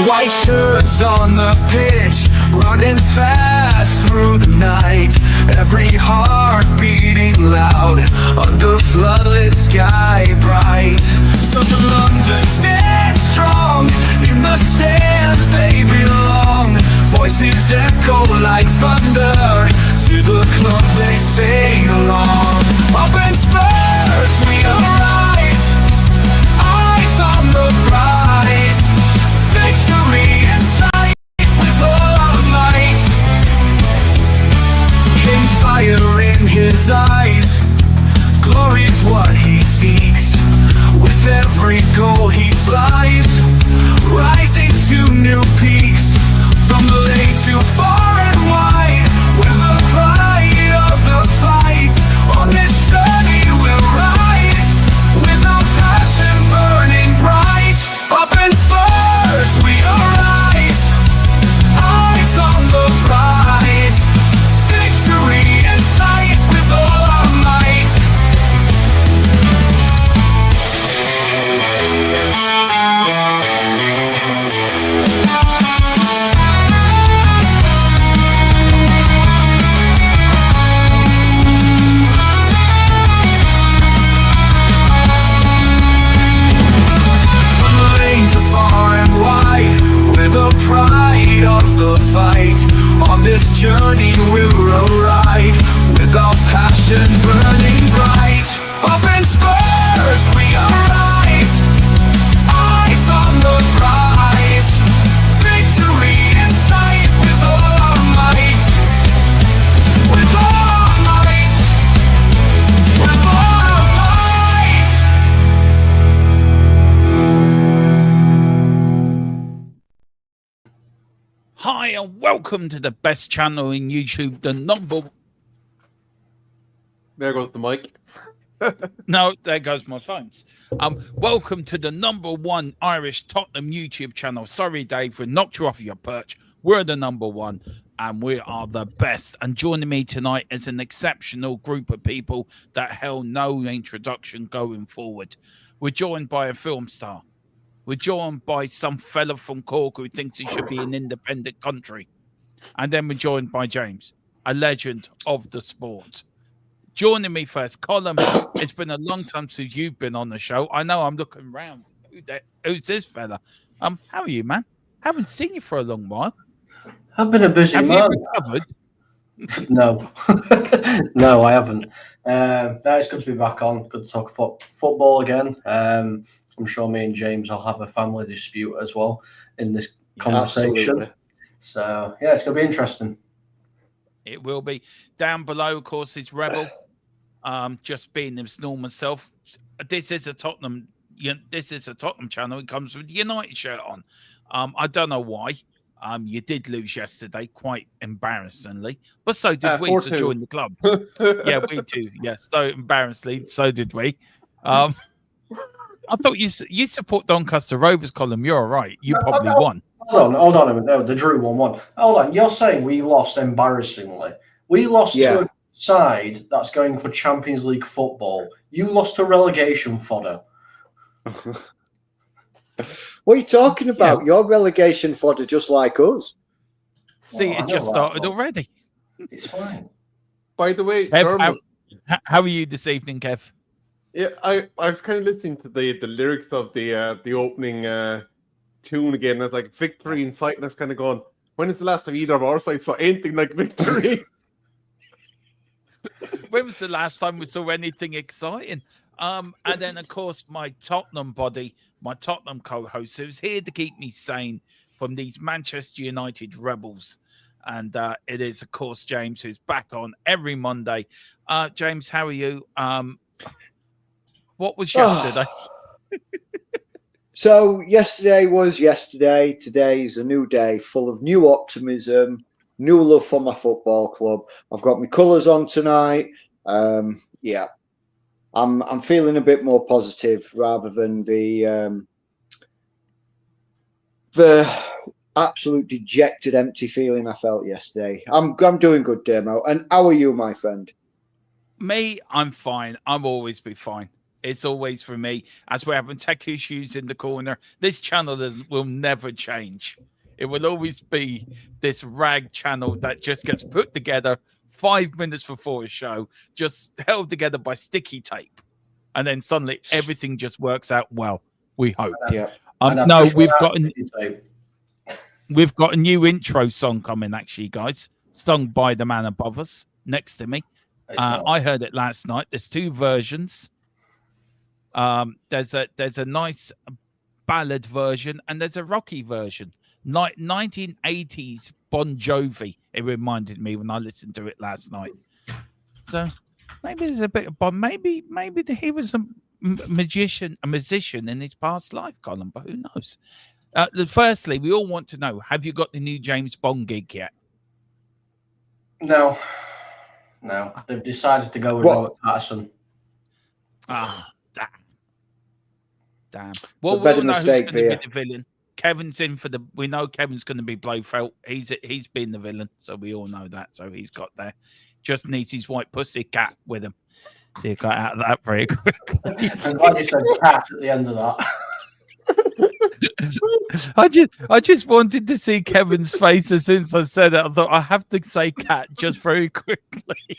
White shirts on the pitch, running fast through the night. Every heart beating loud under floodlit sky bright. So to London, stand strong, in the stands they belong. Voices echo like thunder, to the club they sing along. Up in Spurs we arise, eyes on the prize. Victory in sight with all our might. King's fire in his eyes, glory's what he seeks. With every goal he flies, rising to new peaks. From the lake to far and wide, with the pride of the fight. On this journey we'll ride, with our passion burning bright. Up in Spurs we arise, eyes on the prize. Victory in sight with all our might. The pride of the fight. On this journey we'll ride, with our passion burning bright. Up in Spurs we arise, eyes on the prize. Victory in sight with all our might. With all our might. With all our might. Hi and welcome to the best channel in YouTube, the number... There goes the mic. No, there goes my phones. Welcome to the #1 Irish Tottenham YouTube channel. Sorry, Dave, we knocked you off your perch. We're the #1 and we are the best. And joining me tonight is an exceptional group of people that held no introduction going forward. We're joined by a film star. We're joined by some fella from Cork who thinks he should be an independent country. And then we're joined by James, a legend of the sport. Joining me first, Colin, it's been a long time since you've been on the show. I know I'm looking around. Who's this fella? How are you, man? Haven't seen you for a long while. I've been a busy man. Have you recovered? No. No, I haven't. It's good to be back on. Good to talk football again. I'm sure me and James will have a family dispute as well in this conversation. Absolutely. So, yeah, it's going to be interesting. It will be. Down below, of course, is Rebel. Just being his normal self. This is a Tottenham channel. It comes with the United shirt on. I don't know why. You did lose yesterday, quite embarrassingly. But so did we to join the club. Yeah, we too. Yes, so embarrassingly, so did we. I thought you support Doncaster Rovers, Colin. You're all right. You probably won. Hold on a minute. No, the Drew 1-1. Hold on. You're saying we lost embarrassingly. We lost to a side that's going for Champions League football. You lost to relegation fodder. What are you talking about? You're relegation fodder just like us. See, it just started already. It's fine. By the way, Kev, how are you this evening, Kev? Yeah, I was kind of listening to the lyrics of the opening tune again. I was like, victory in sight, and I was kind of going, when is the last time either of our sides saw anything like victory? When was the last time we saw anything exciting? And then, of course, my Tottenham body, my Tottenham co-host, who's here to keep me sane from these Manchester United rebels. And it is, of course, James, who's back on every Monday. James, how are you? What was yesterday? So yesterday was yesterday. Today is a new day full of new optimism, new love for my football club. I've got my colours on tonight. Yeah, I'm feeling a bit more positive rather than the absolute dejected, empty feeling I felt yesterday. I'm doing good, Demo. And how are you, my friend? Me, I'm fine. I'll always be fine. It's always for me. As we're having tech issues in the corner, this channel will never change. It will always be this rag channel that just gets put together 5 minutes before a show, just held together by sticky tape. And then suddenly everything just works out well. We hope. Yeah. No, we've got a new intro song coming, actually, guys, sung by the man above us next to me. I heard it last night. There's 2 versions. There's a nice ballad version and there's a rocky version. 1980s Bon Jovi. It reminded me when I listened to it last night. So maybe there's a bit of Bon. Maybe he was a musician in his past life, Colin. But who knows? Firstly, we all want to know: have you got the new James Bond gig yet? No. They've decided to go with Robert Pattinson. Damn. Well, better we'll know mistake who's going to there. be the villain. Kevin's in for the. We know Kevin's going to be Blofeld. He's been the villain, so we all know that. So he's got there. Just needs his white pussy cat with him. So he got out of that very quickly. I'm glad you said cat at the end of that. I just wanted to see Kevin's face as soon as I said it. I thought I have to say cat just very quickly.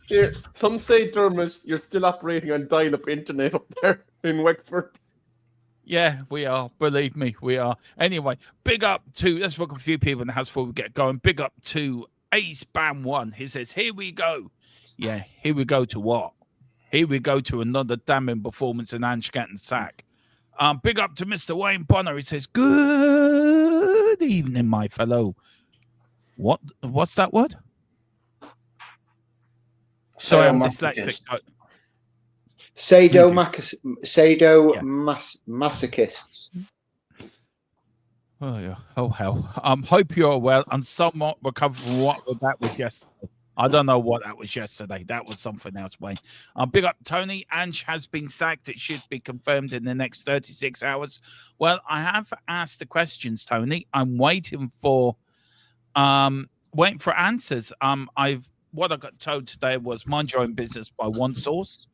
Here, some say, Dermot, you're still operating on dial-up internet up there in Wexford. Yeah, we are. Believe me, we are. Anyway, big up to, let's welcome a few people in the house before we get going. Big up to Ace Bam 1. He says, here we go. Yeah, here we go to what? Here we go to another damning performance in Ange getting sack. Big up to Mr. Wayne Bonner. He says, good evening, my fellow. What's that word? Sorry, I'm dyslexic. Sadomasochists. Oh, yeah. Oh, hell. Hope you're well and somewhat recovered from what that was yesterday. I don't know what that was yesterday. That was something else, Wayne. Big up, Tony. Ange has been sacked. It should be confirmed in the next 36 hours. Well, I have asked the questions, Tony. I'm waiting for answers. What I got told today was mind your own business by one source.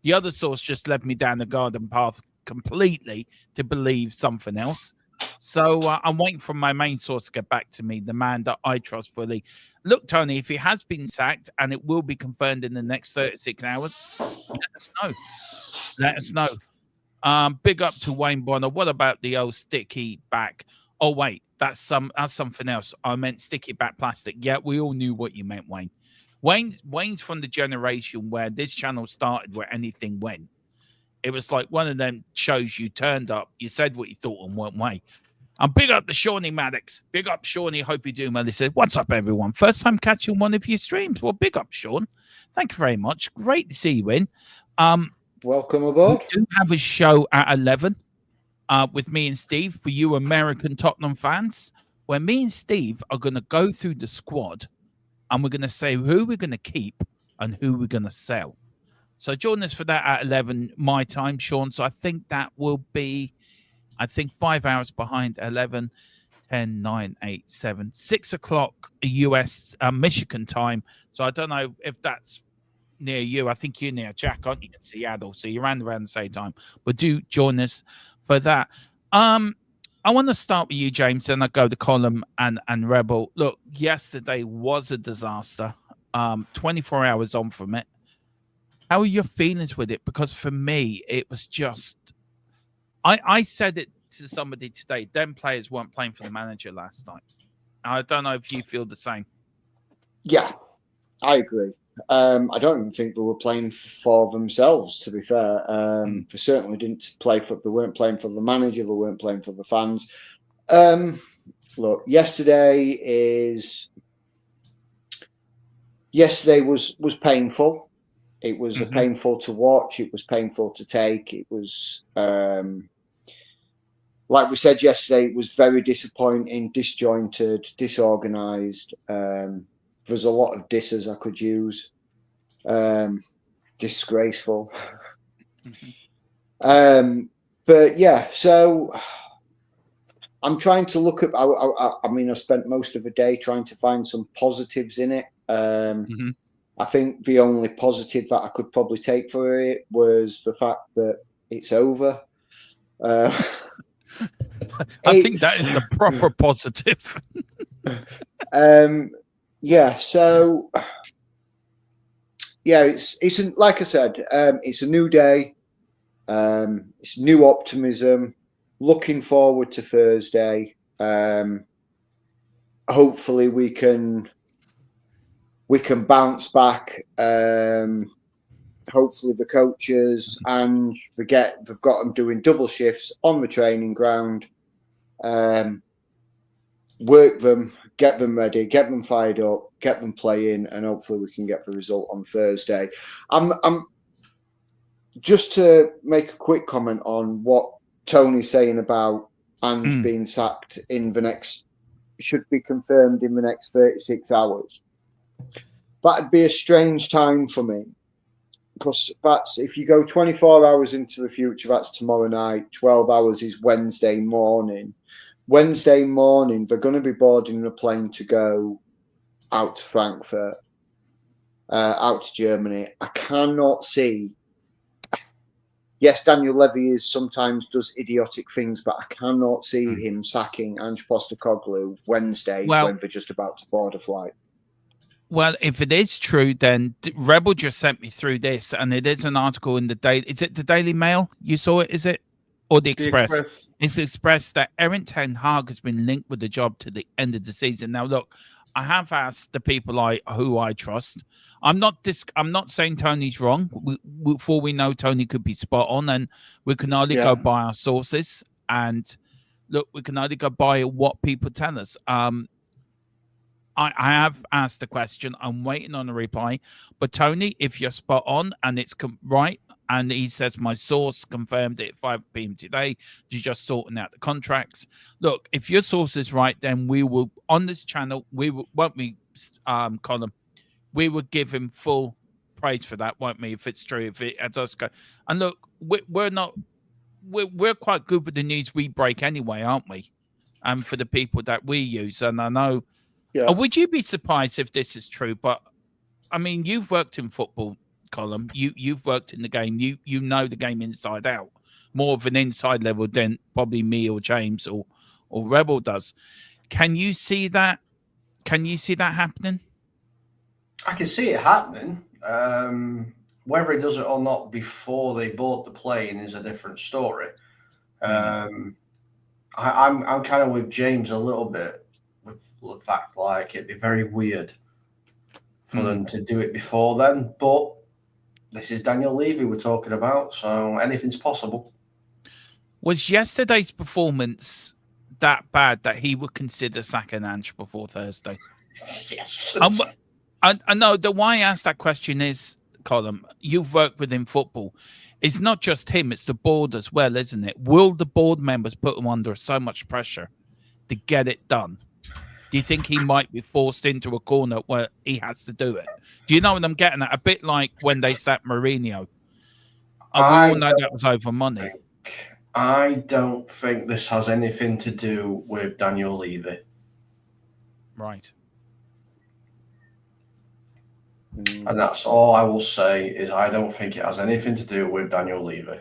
The other source just led me down the garden path completely to believe something else. So I'm waiting for my main source to get back to me, the man that I trust fully. Look, Tony, if he has been sacked and it will be confirmed in the next 36 hours, let us know. Big up to Wayne Bonner. What about the old sticky back? Oh, wait, that's something else. I meant sticky back plastic. Yeah, we all knew what you meant, Wayne. Wayne's from the generation where this channel started where anything went. It was like one of them shows you turned up, you said what you thought and went away. And big up to Shawnee Maddox. Big up, Shawnee. Hope you do well. He said, what's up, everyone? First time catching one of your streams. Well, big up, Sean. Thank you very much. Great to see you in. Welcome aboard. We do have a show at 11 with me and Steve for you American Tottenham fans, where me and Steve are going to go through the squad and we're going to say who we're going to keep and who we're going to sell. So join us for that at 11 my time, Sean. So I think that will be, 5 hours behind 11, 10, 9, 8, 7, 6 o'clock US Michigan time. So I don't know if that's near you. I think you're near Jack, aren't you, in Seattle? So you're around the same time. But do join us for that. I want to start with you, James, and I go to Column and Rebel. Look, yesterday was a disaster. 24 hours on from it. How are your feelings with it? Because for me, it was just... I said it to somebody today. Them players weren't playing for the manager last night. I don't know if you feel the same. Yeah, I agree. I don't even think they were playing for themselves, to be fair. They certainly didn't play for... They weren't playing for the manager. They weren't playing for the fans. Look, yesterday was painful. It was painful to watch. It was painful to take. It was, like we said yesterday, it was very disappointing, disjointed, disorganised. There's a lot of disses I could use. Disgraceful. But yeah, so I'm trying to look at, I mean, I spent most of the day trying to find some positives in it. I think the only positive that I could probably take for it was the fact that it's over. I think that is the proper positive. Yeah, so yeah, it's like I said, it's a new day. It's new optimism. Looking forward to Thursday. Hopefully we can bounce back. Hopefully the coaches and they've got them doing double shifts on the training ground. Work them, get them ready, get them fired up, get them playing, and hopefully we can get the result on Thursday. I'm just to make a quick comment on what Tony's saying about Ange being sacked should be confirmed in the next 36 hours. That'd be a strange time for me, because that's, if you go 24 hours into the future, that's tomorrow night. 12 hours is Wednesday morning. Wednesday morning, they're going to be boarding a plane to go out to Frankfurt, out to Germany. I cannot see. Yes, Daniel Levy sometimes does idiotic things, but I cannot see him sacking Ange Postecoglou Wednesday when they're just about to board a flight. Well, if it is true, then Rebel just sent me through this, and it is an article in the Daily. Is it the Daily Mail? You saw it, is it? Or the Express? It's the Express that Erik ten Hag has been linked with the job to the end of the season. Now, look, I have asked the people who I trust. I'm not saying Tony's wrong. Before we know, Tony could be spot on, and we can only go by our sources. And look, we can only go by what people tell us. I have asked the question. I'm waiting on a reply. But Tony, if you're spot on and it's right, and he says my source confirmed it at 5 p.m. today, you're just sorting out the contracts. Look, if your source is right, then we will, on this channel, Colin, we will give him full praise for that, won't we? If it's true, if it does go. And look, we're quite good with the news we break anyway, aren't we? And for the people that we use, and I know. Yeah. Would you be surprised if this is true? But I mean, you've worked in football, Colin. You've worked in the game. You know the game inside out, more of an inside level than probably me or James or Rebel does. Can you see that? Can you see that happening? I can see it happening. Whether he does it or not before they board the plane is a different story. I'm kind of with James a little bit with the fact, like, it'd be very weird for them to do it before then. But this is Daniel Levy we're talking about, so anything's possible. Was yesterday's performance that bad that he would consider sacking Ange before Thursday? Yes. I know the why I asked that question is, Colin, you've worked within football. It's not just him, it's the board as well, isn't it? Will the board members put him under so much pressure to get it done? Do you think he might be forced into a corner where he has to do it? Do you know what I'm getting at? A bit like when they sacked Mourinho. We all know that was over money. I don't think this has anything to do with Daniel Levy. Right. And that's all I will say, is I don't think it has anything to do with Daniel Levy.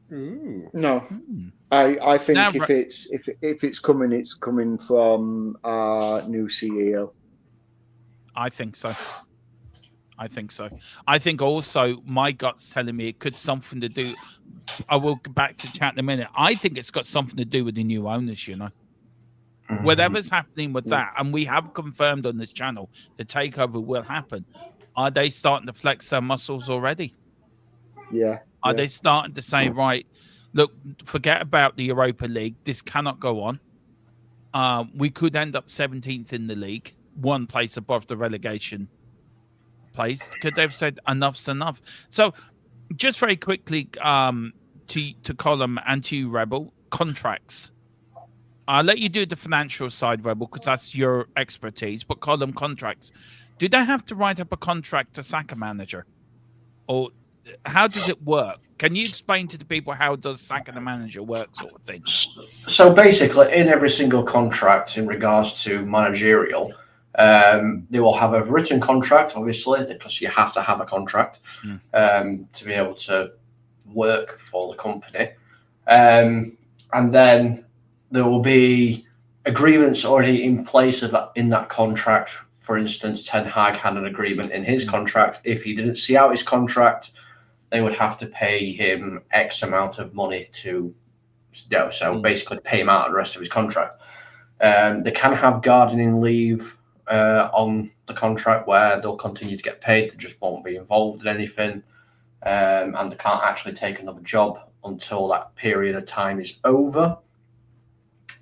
No. I think now, if it's coming, it's coming from our new CEO. I think so. I think also my gut's telling me it could something to do. I will get back to chat in a minute. I think it's got something to do with the new owners, you know. Whatever's happening with that, and we have confirmed on this channel the takeover will happen. Are they starting to flex their muscles already? Yeah. Are they starting to say, right, look, forget about the Europa League. This cannot go on. We could end up 17th in the league, one place above the relegation place. Could they've said enough's enough? So just very quickly to Colin and to you, Rebel, contracts. I'll let you do the financial side, Rebel, because that's your expertise. But Colin, contracts. Do they have to write up a contract to sack a manager? Or how does it work? Can you explain to the people how does sacking a manager work, sort of thing? So basically, in every single contract in regards to managerial, They will have a written contract, obviously, because you have to have a contract to be able to work for the company. And then there will be agreements already in place in that contract. For instance, Ten Hag had an agreement in his contract. If he didn't see out his contract, they would have to pay him X amount of money to, basically pay him out the rest of his contract. They can have gardening leave on the contract where they'll continue to get paid. They just won't be involved in anything. And they can't actually take another job until that period of time is over.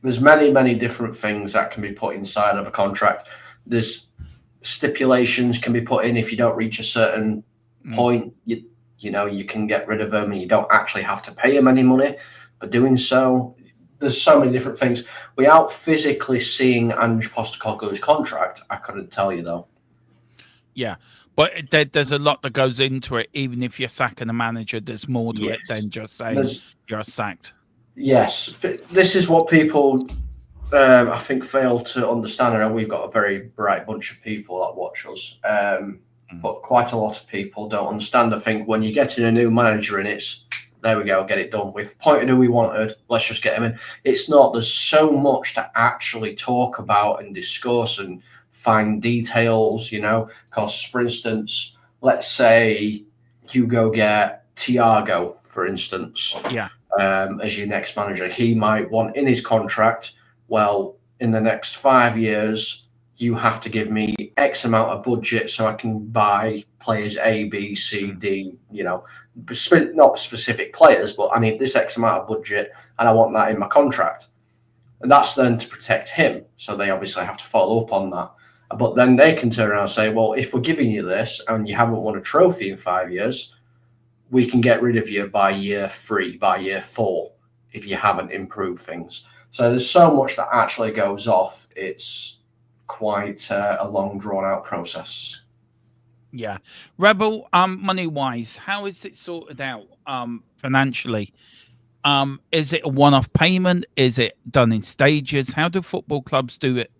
There's many, many different things that can be put inside of a contract. There's stipulations can be put in if you don't reach a certain point. You can get rid of them and you don't actually have to pay them any money for doing so. There's so many different things. Without physically seeing Ange Postecoglou's contract, I couldn't tell you though. Yeah, but there's a lot that goes into it. Even if you're sacking a manager, there's more to it than just saying you're sacked. Yes, this is what people, I think, fail to understand. I know we've got a very bright bunch of people that watch us, but quite a lot of people don't understand. I think when you get in a new manager and it's, there we go, get it done with. Pointed who we wanted, let's just get him in. It's not. There's so much to actually talk about and discuss and find details, because, for instance, let's say you go get Thiago, for instance, as your next manager. He might want in his contract, well, in the next 5 years, you have to give me X amount of budget so I can buy players A, B, C, D, not specific players, but I need this X amount of budget and I want that in my contract. And that's then to protect him. So they obviously have to follow up on that. But then they can turn around and say, well, if we're giving you this and you haven't won a trophy in 5 years, we can get rid of you by year 3, by year 4, if you haven't improved things. So there's so much that actually goes off. It's quite a long, drawn-out process. Yeah. Rebel, money-wise, how is it sorted out financially? Is it a one-off payment? Is it done in stages? How do football clubs do it?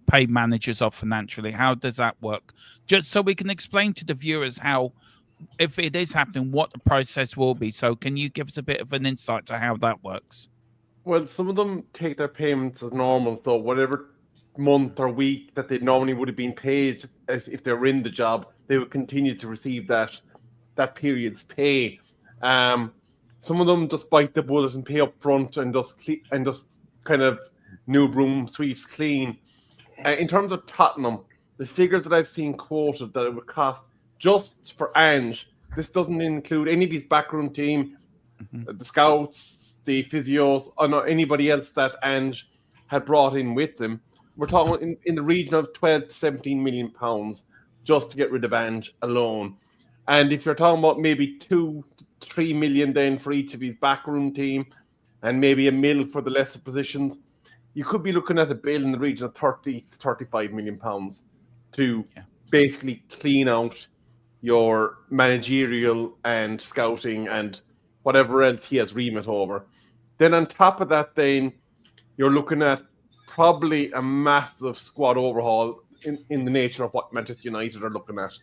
Pay managers off financially? How does that work? Just so we can explain to the viewers how, if it is happening, what the process will be. So can you give us a bit of an insight to how that works? Well, some of them take their payments as normal, so whatever month or week that they normally would have been paid as if they were in the job, they would continue to receive that period's pay. Some of them just bite the bullet and pay up front and just kind of new broom sweeps clean. In terms of Tottenham, the figures that I've seen quoted that it would cost just for Ange, this doesn't include any of his backroom team, the scouts, the physios, or not anybody else that Ange had brought in with him. We're talking in the region of 12 to 17 million pounds just to get rid of Ange alone. And if you're talking about maybe 2 to 3 million then for each of his backroom team and maybe $1 million for the lesser positions, you could be looking at a bill in the region of 30 to 35 million pounds to basically clean out your managerial and scouting and whatever else he has remit over. Then on top of that, then you're looking at probably a massive squad overhaul in the nature of what Manchester United are looking at.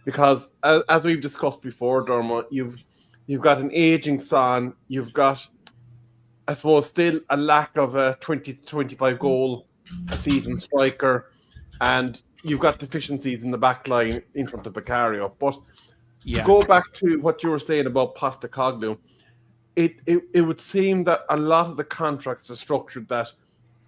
Because as we've discussed before, Dermot, you've got an aging Son, you've got, I suppose, still a lack of a 20 to 25 goal a season striker, and you've got deficiencies in the back line in front of Vicario. But to go back to what you were saying about Postecoglou, it would seem that a lot of the contracts are structured that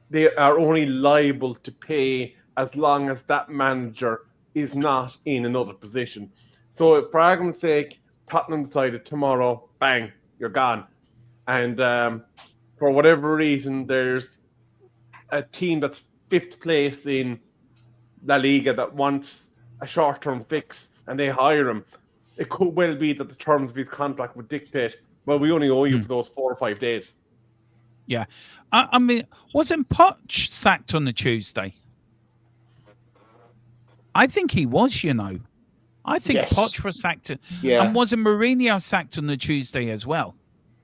they are only liable to pay as long as that manager is not in another position. So if, for argument's sake, Tottenham decided tomorrow, bang, you're gone. And for whatever reason, there's a team that's 5th place in La Liga that wants a short-term fix and they hire him. It could well be that the terms of his contract would dictate, well, we only owe you for those 4 or 5 days. Yeah. I mean, wasn't Poch sacked on the Tuesday? I think he was, I think Poch was sacked. And wasn't Mourinho sacked on the Tuesday as well?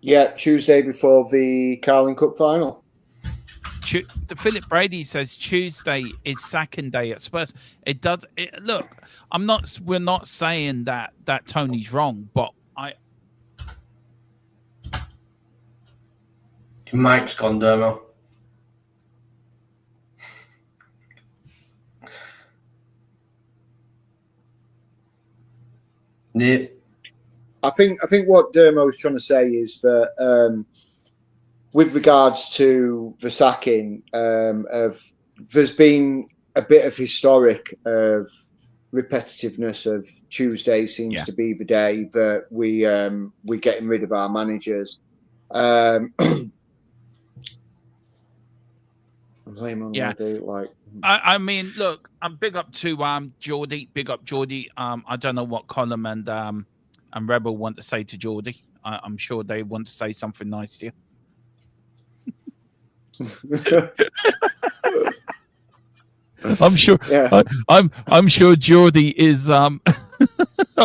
Yeah, Tuesday before the Carling Cup final. The Philip Brady says Tuesday is sacking day at Spurs. It does. Look, we're not saying that Tony's wrong, but Your mic's gone, Dermo. Yeah. I think what Dermo was trying to say is that with regards to the sacking, there's been a bit of historic of repetitiveness of Tuesday seems to be the day that we're getting rid of our managers. I mean, look, I'm big up to Geordie. Big up Geordie. I don't know what Column and Rebel want to say to Geordie. I'm sure they want to say something nice to you. I'm sure. Yeah. I'm sure Geordie is. I'm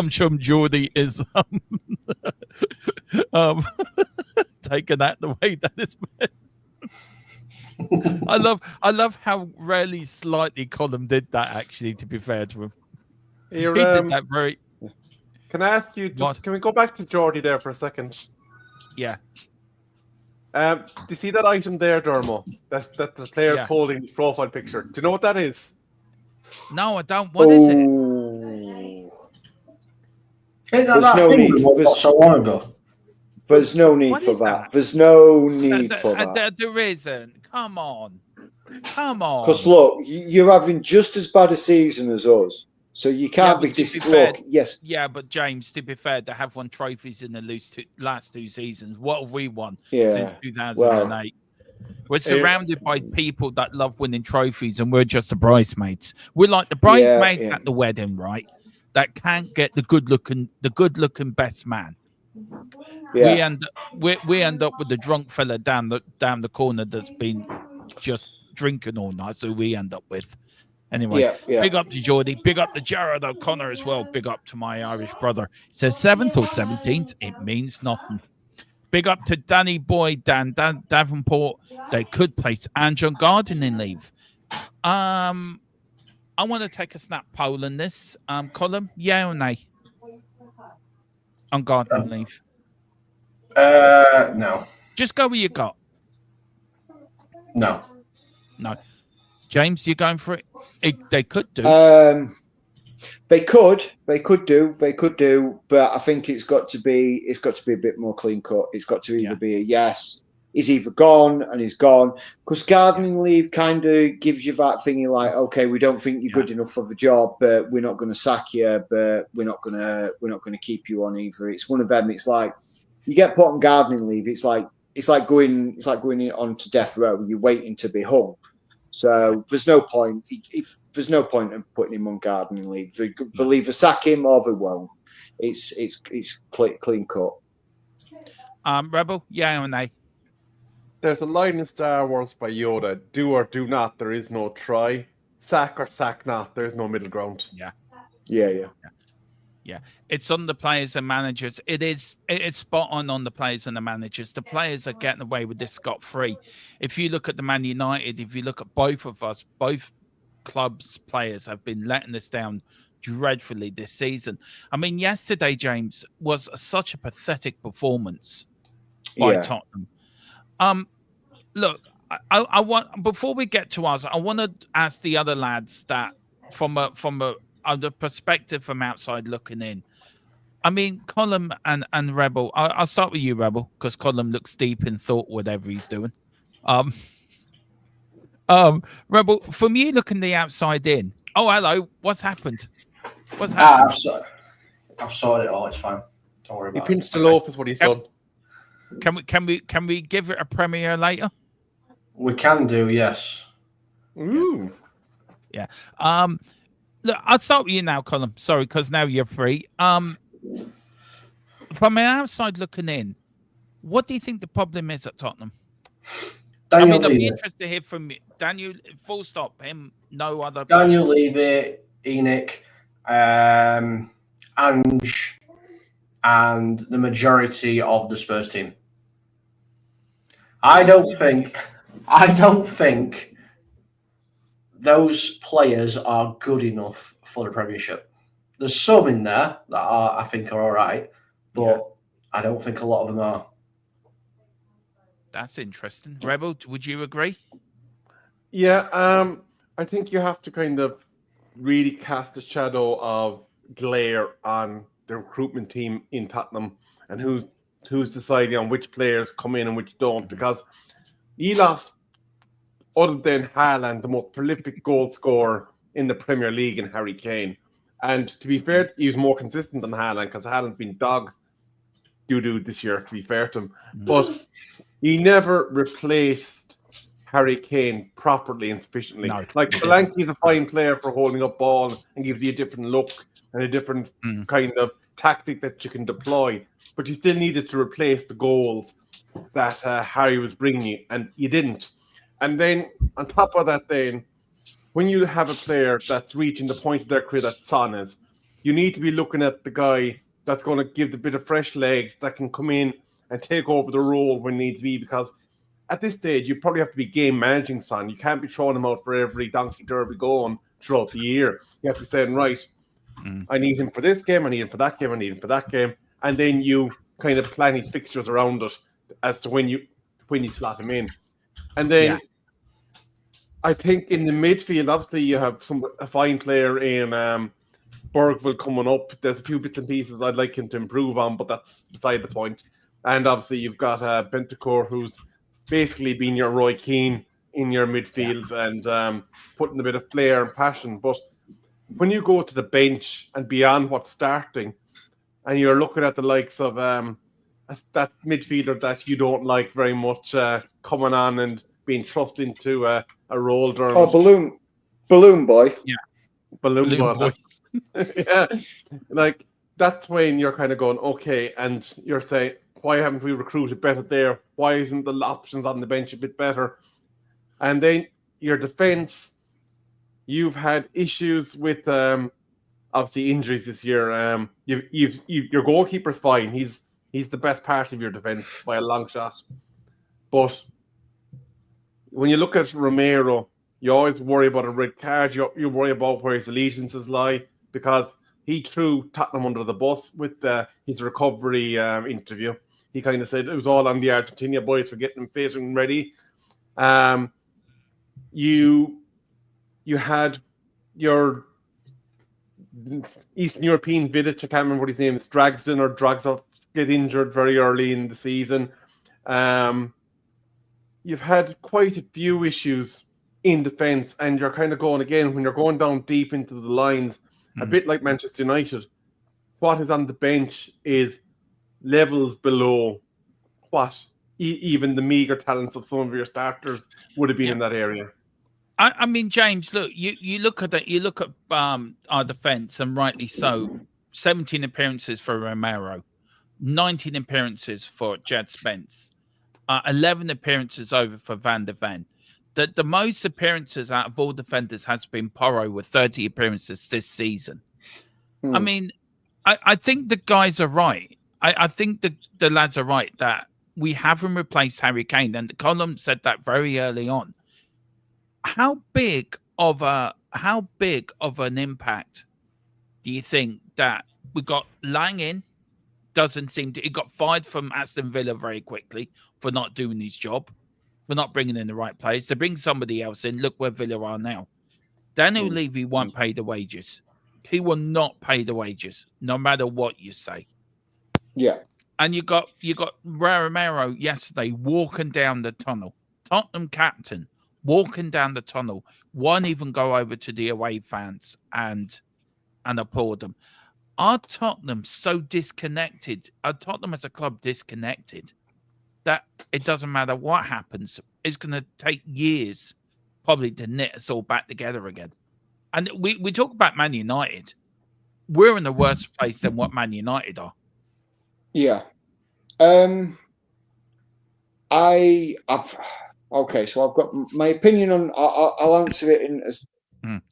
sure Geordie is taking that the way that it's meant. I love how rarely slightly Column did that. Actually, to be fair to him, he did that very. Can I ask you? Can we go back to Geordie there for a second? Yeah. Do you see that item there, Dermo? That the player's holding his profile picture. Do you know what that is? No, I don't. What is it? Hey, that thing was so long ago. There's no need for that. There's no need for that. There isn't. Come on. Because look, you're having just as bad a season as us. So you can't be yes. Yeah, but James, to be fair, they have won trophies in the last 2 seasons. What have we won since 2008? Well, we're surrounded by people that love winning trophies, and we're just the bridesmaids. We're like the bridesmaids at the wedding, right? That can't get the good looking best man. Yeah. We end up with the drunk fella down the corner that's been just drinking all night. So we end up with. Anyway, big up to Geordie. Big up to Jared O'Connor as well. Big up to my Irish brother. It says 7th or 17th. It means nothing. Big up to Danny Boy, Dan Davenport. They could place Ange on gardening leave. I want to take a snap poll on this. Column, yeah or nay? On gardening leave. No. Just go with your gut. No. James, you going for it? They could do. They could do, but I think it's got to be a bit more clean cut. It's got to either be a yes. He's either gone and he's gone. Because gardening leave kind of gives you that thing. You're like, okay, we don't think you're good enough for the job, but we're not going to sack you, but we're not going to keep you on either. It's one of them. It's like you get put on gardening leave. It's like going on to death row. You're waiting to be hung. So there's no point. There's no point in putting him on gardening leave. They'll either sack him or they won't. It's clean cut. Rebel, yeah or nay? There's a line in Star Wars by Yoda: "Do or do not. There is no try. Sack or sack not. There is no middle ground." Yeah. It's on the players and managers. It's spot on the players and the managers. The players are getting away with this scot-free. If you look at the Man United, if you look at both of us, both clubs' players have been letting us down dreadfully this season. I mean, yesterday, James, was such a pathetic performance by Tottenham. Look, I want, before we get to us, I want to ask the other lads that from the perspective from outside looking in. I mean, Colum and Rebel. I'll start with you, Rebel, because Colum looks deep in thought, whatever he's doing. Rebel, from you looking the outside in. Oh, hello. What's happened? I've sorted it all. It's fine. Don't worry about it. He pinched the loaf is what he's done. Can we give it a premiere later? We can do, yes. Ooh. Yeah. Look, I'll start with you now, Colin. Sorry, because now you're free. From an outside looking in, what do you think the problem is at Tottenham? I'd be interested to hear from you. Daniel, full stop. Him, no other. Daniel Levy, Enoch, Ange, and the majority of the Spurs team. I don't think I don't think those players are good enough for the Premiership. There's some in there that I think are all right, but I don't think a lot of them are. That's interesting. Rebel, would you agree? Yeah, I think you have to kind of really cast a shadow of glare on the recruitment team in Tottenham and who's deciding on which players come in and which don't, because he lost, other than Haaland, the most prolific goal scorer in the Premier League in Harry Kane. And to be fair, he was more consistent than Haaland because Haaland's been dog doo-doo this year, to be fair to him. But he never replaced Harry Kane properly and sufficiently. No. Like Solanke's a fine player for holding up ball and gives you a different look and a different kind of tactic that you can deploy. But you still needed to replace the goals that Harry was bringing you, and you didn't. And then on top of that, then when you have a player that's reaching the point of their career that Son is, you need to be looking at the guy that's going to give the bit of fresh legs that can come in and take over the role when need to be, because at this stage you probably have to be game managing Son. You can't be throwing him out for every donkey derby going throughout the year. You have to be saying, right, I need him for this game, I need him for that game, I need him for that game, and then you kind of plan his fixtures around it as to when you slot him in. And then I think in the midfield, obviously you have a fine player in Bergville coming up. There's a few bits and pieces I'd like him to improve on, but that's beside the point. And obviously you've got Bentancur, who's basically been your Roy Keane in your midfield and putting a bit of flair and passion. But when you go to the bench and beyond what's starting, and you're looking at the likes of that midfielder that you don't like very much coming on and being thrust into a role. Oh, balloon boy. Yeah, balloon boy. Yeah, like that's when you're kind of going, okay, and you're saying, why haven't we recruited better there? Why isn't the options on the bench a bit better? And then your defense, you've had issues with obviously injuries this year. Your goalkeeper's fine. He's the best part of your defense by a long shot. But when you look at Romero, you always worry about a red card. You worry about where his allegiances lie, because he threw Tottenham under the bus with his recovery interview. He kind of said it was all on the Argentina boys for getting them fit and ready. You had your Eastern European Vidic, I can't remember what his name is, Dragsov, get injured very early in the season. You've had quite a few issues in defence, and you're kind of going again, when you're going down deep into the lines, a bit like Manchester United, what is on the bench is levels below what even the meagre talents of some of your starters would have been in that area. I mean, James, look, you look at that. You look at our defence, and rightly so. 17 appearances for Romero, 19 appearances for Jad Spence, 11 appearances over for Van der Ven. The most appearances out of all defenders has been Porro with 30 appearances this season. I mean, I think the guys are right. I think the lads are right that we haven't replaced Harry Kane, and the column said that very early on. How big of an impact do you think that we got Lang in? Doesn't seem to. He got fired from Aston Villa very quickly for not doing his job, for not bringing in the right players. To bring somebody else in, look where Villa are now. Daniel Levy won't pay the wages. He will not pay the wages, no matter what you say. Yeah. And you got Romero yesterday walking down the tunnel. Tottenham captain walking down the tunnel. Won't even go over to the away fans and applaud them. Are Tottenham so disconnected? Are Tottenham as a club disconnected that it doesn't matter what happens? It's going to take years probably to knit us all back together again. And we talk about Man United. We're in a worse place than what Man United are. Yeah. Okay, so I've got my opinion on. I'll answer it in as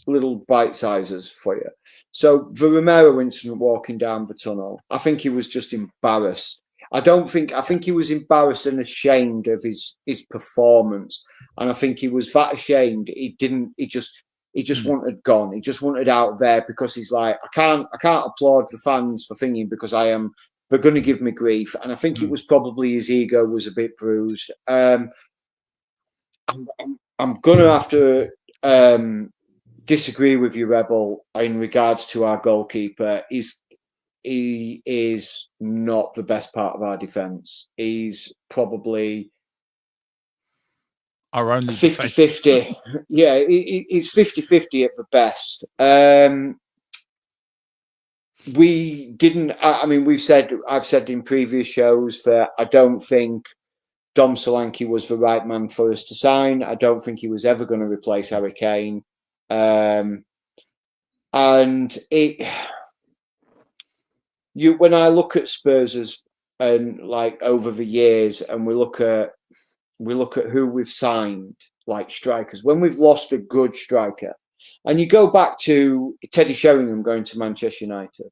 little bite sizes for you. So the Romero incident walking down the tunnel, I think he was just embarrassed. I think he was embarrassed and ashamed of his performance, and I think he was that ashamed. He just wanted gone. He just wanted out there because he's like, I can't applaud the fans for thinking because they're going to give me grief, and I think it was probably his ego was a bit bruised. I'm going to have to disagree with you, Rebel, in regards to our goalkeeper. He is not the best part of our defence. He's probably our only 50-50. Yeah, he's 50-50 at the best. We didn't. I mean, I've said in previous shows that I don't think Dom Solanke was the right man for us to sign. I don't think he was ever going to replace Harry Kane. And when I look at Spurs and like over the years, and we look at who we've signed, like strikers, when we've lost a good striker, and you go back to Teddy Sheringham going to Manchester United,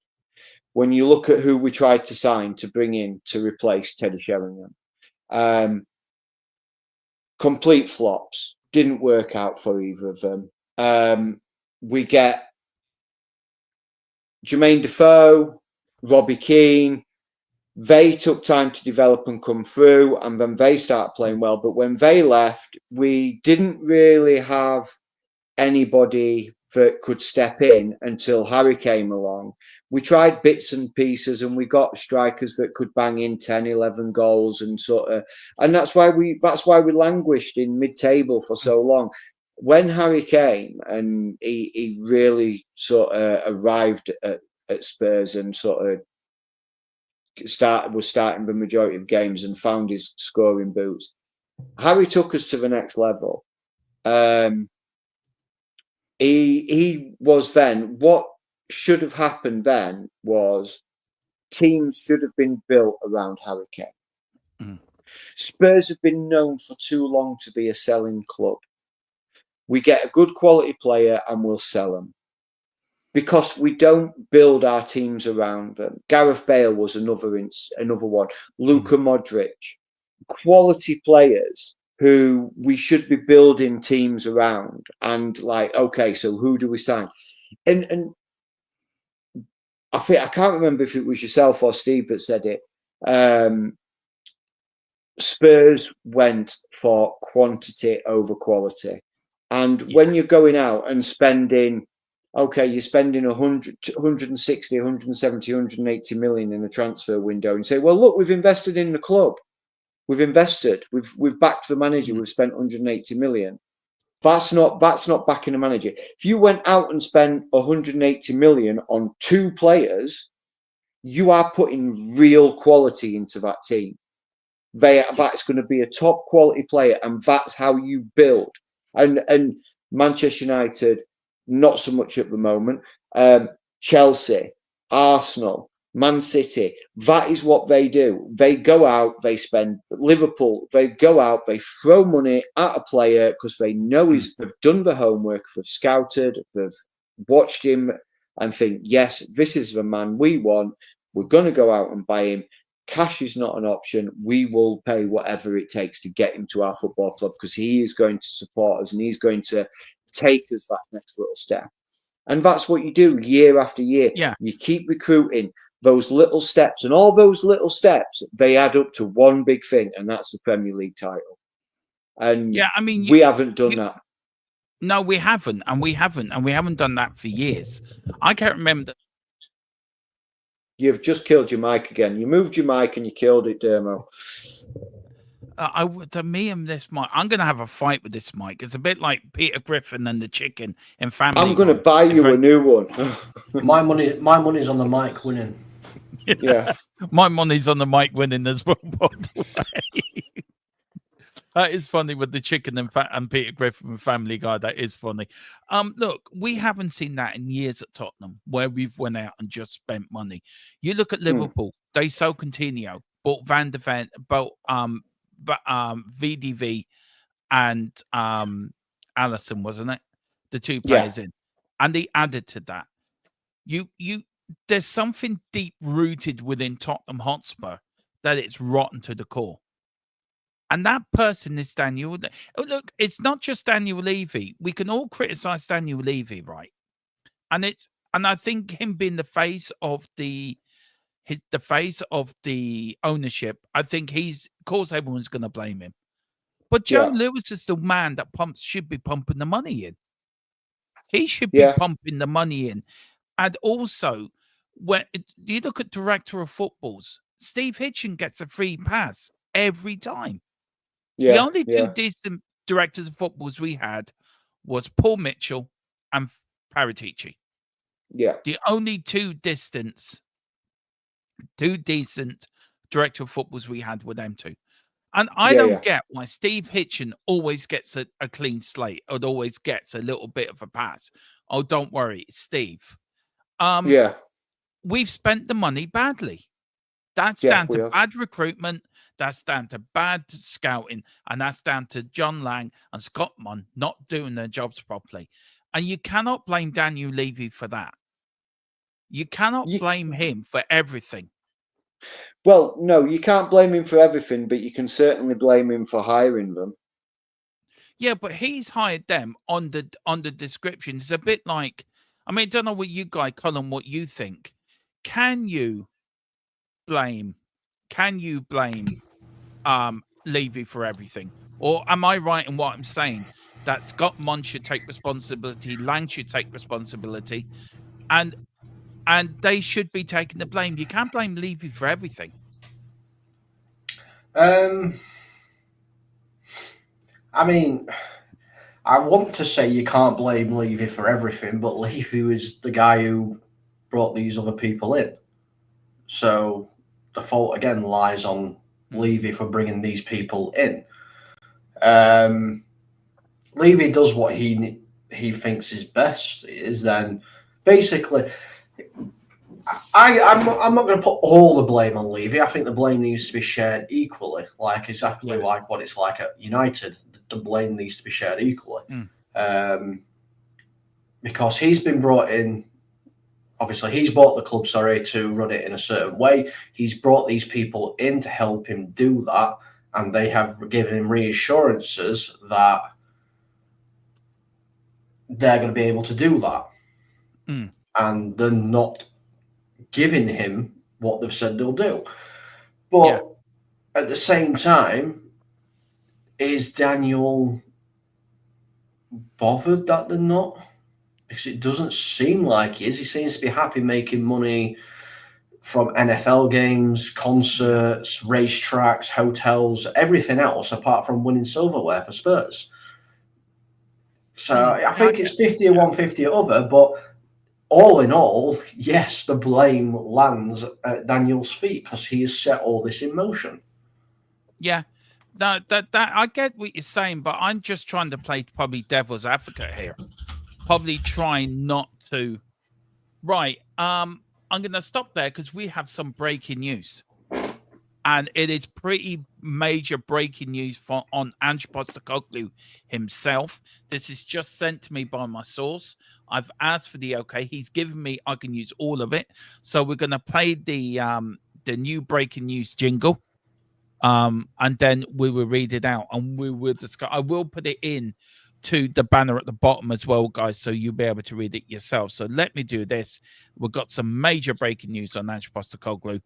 when you look at who we tried to sign to bring in to replace Teddy Sheringham, complete flops, didn't work out for either of them. We get Jermaine Defoe, Robbie Keane. They took time to develop and come through, and then they started playing well. But when they left, we didn't really have anybody that could step in until Harry came along. We tried bits and pieces, and we got strikers that could bang in 10, 11 goals, and that's why we languished in mid-table for so long. When Harry came and he really sort of arrived at Spurs and sort of was starting the majority of games and found his scoring boots, Harry took us to the next level. He was then, what should have happened then was teams should have been built around Harry Kane. Mm. Spurs have been known for too long to be a selling club. We get a good quality player and we'll sell them because we don't build our teams around them. Gareth Bale was another one. Luka Modric, quality players who we should be building teams around. And like, okay, so who do we sign? And I can't remember if it was yourself or Steve that said it. Spurs went for quantity over quality. And when you're going out and spending, you're spending 100, 160, 170, 180 million in a transfer window and say, well, look, we've invested in the club. We've invested. We've backed the manager. We've spent 180 million. That's not backing a manager. If you went out and spent 180 million on two players, you are putting real quality into that team. That's going to be a top quality player, and that's how you build. And Manchester United, not so much at the moment. Chelsea, Arsenal, Man City, that is what they do. They go out, they spend. Liverpool, they go out, they throw money at a player because they know they've done the homework, they've scouted, they've watched him and think, yes, this is the man we want. We're going to go out and buy him. Cash is not an option. We will pay whatever it takes to get him to our football club because he is going to support us and he's going to take us that next little step. And that's what you do year after year. Yeah. You keep recruiting those little steps, and all those little steps, they add up to one big thing, and that's the Premier League title. And yeah, I mean, we haven't done that. No, we haven't done that for years. I can't remember. You've just killed your mic again. You moved your mic and you killed it, Dermo. Me and this mic, I'm going to have a fight with this mic. It's a bit like Peter Griffin and the chicken in Family. I'm going to buy you a new one. My money's on the mic winning. Yeah, my money's on the mic winning as well. By the way. That is funny with the chicken and Peter Griffin and Family Guy. That is funny. Look, we haven't seen that in years at Tottenham, where we've went out and just spent money. You look at Liverpool; they sold Coutinho, bought Van der Ven, bought VDV, and Allison, wasn't it? The two players in, and they added to that. There's something deep rooted within Tottenham Hotspur that it's rotten to the core. And that person is Daniel. Oh, look, it's not just Daniel Levy. We can all criticize Daniel Levy, right? And I think him being the face of the ownership, I think of course everyone's going to blame him. But Joe Lewis is the man that should be pumping the money in. He should be pumping the money in. And also, when you look at director of footballs, Steve Hitchen gets a free pass every time. The only two decent directors of footballs we had was Paul Mitchell and Paratici. Yeah. The only two decent director of footballs we had were them two. And I don't get why Steve Hitchen always gets a clean slate or always gets a little bit of a pass. Oh, don't worry, it's Steve. We've spent the money badly. That's down to bad recruitment. That's down to bad scouting. And that's down to John Lang and Scott Munn not doing their jobs properly. And you cannot blame Daniel Levy for that. You cannot blame him for everything. Well, no, you can't blame him for everything, but you can certainly blame him for hiring them. Yeah, but he's hired them on the description. It's a bit like, I mean, I don't know what you guys, Colin, what you think. Can you blame Levy for everything? Or am I right in what I'm saying? That Scott Munn should take responsibility, Lang should take responsibility, and they should be taking the blame. You can't blame Levy for everything. I mean, I want to say you can't blame Levy for everything, but Levy was the guy who brought these other people in. So the fault again lies on Levy for bringing these people in. Levy does what he thinks is best. Is then basically, I'm not going to put all the blame on Levy. I think the blame needs to be shared equally, like what it's like at United. The blame needs to be shared equally, because he's been brought in. Obviously, he's bought the club, to run it in a certain way. He's brought these people in to help him do that, and they have given him reassurances that they're going to be able to do that. And they're not giving him what they've said they'll do. But at the same time, is Daniel bothered that they're not? Because it doesn't seem like he is. He seems to be happy making money from NFL games, concerts, racetracks, hotels, everything else apart from winning silverware for Spurs. So I think it's 50 or 150 or other, but all in all, yes, the blame lands at Daniel's feet because he has set all this in motion. Yeah. That I get what you're saying, but I'm just trying to play probably devil's advocate here. Probably trying not to. Right. I'm going to stop there because we have some breaking news. And it is pretty major breaking news on Ange Postecoglou himself. This is just sent to me by my source. I've asked for the okay. He's given me, I can use all of it. So we're going to play the new breaking news jingle. And then we will read it out and we will discuss. I will put it in to the banner at the bottom as well, guys, so you'll be able to read it yourself. So let me do this. We've got some major breaking news on Ange Postecoglou,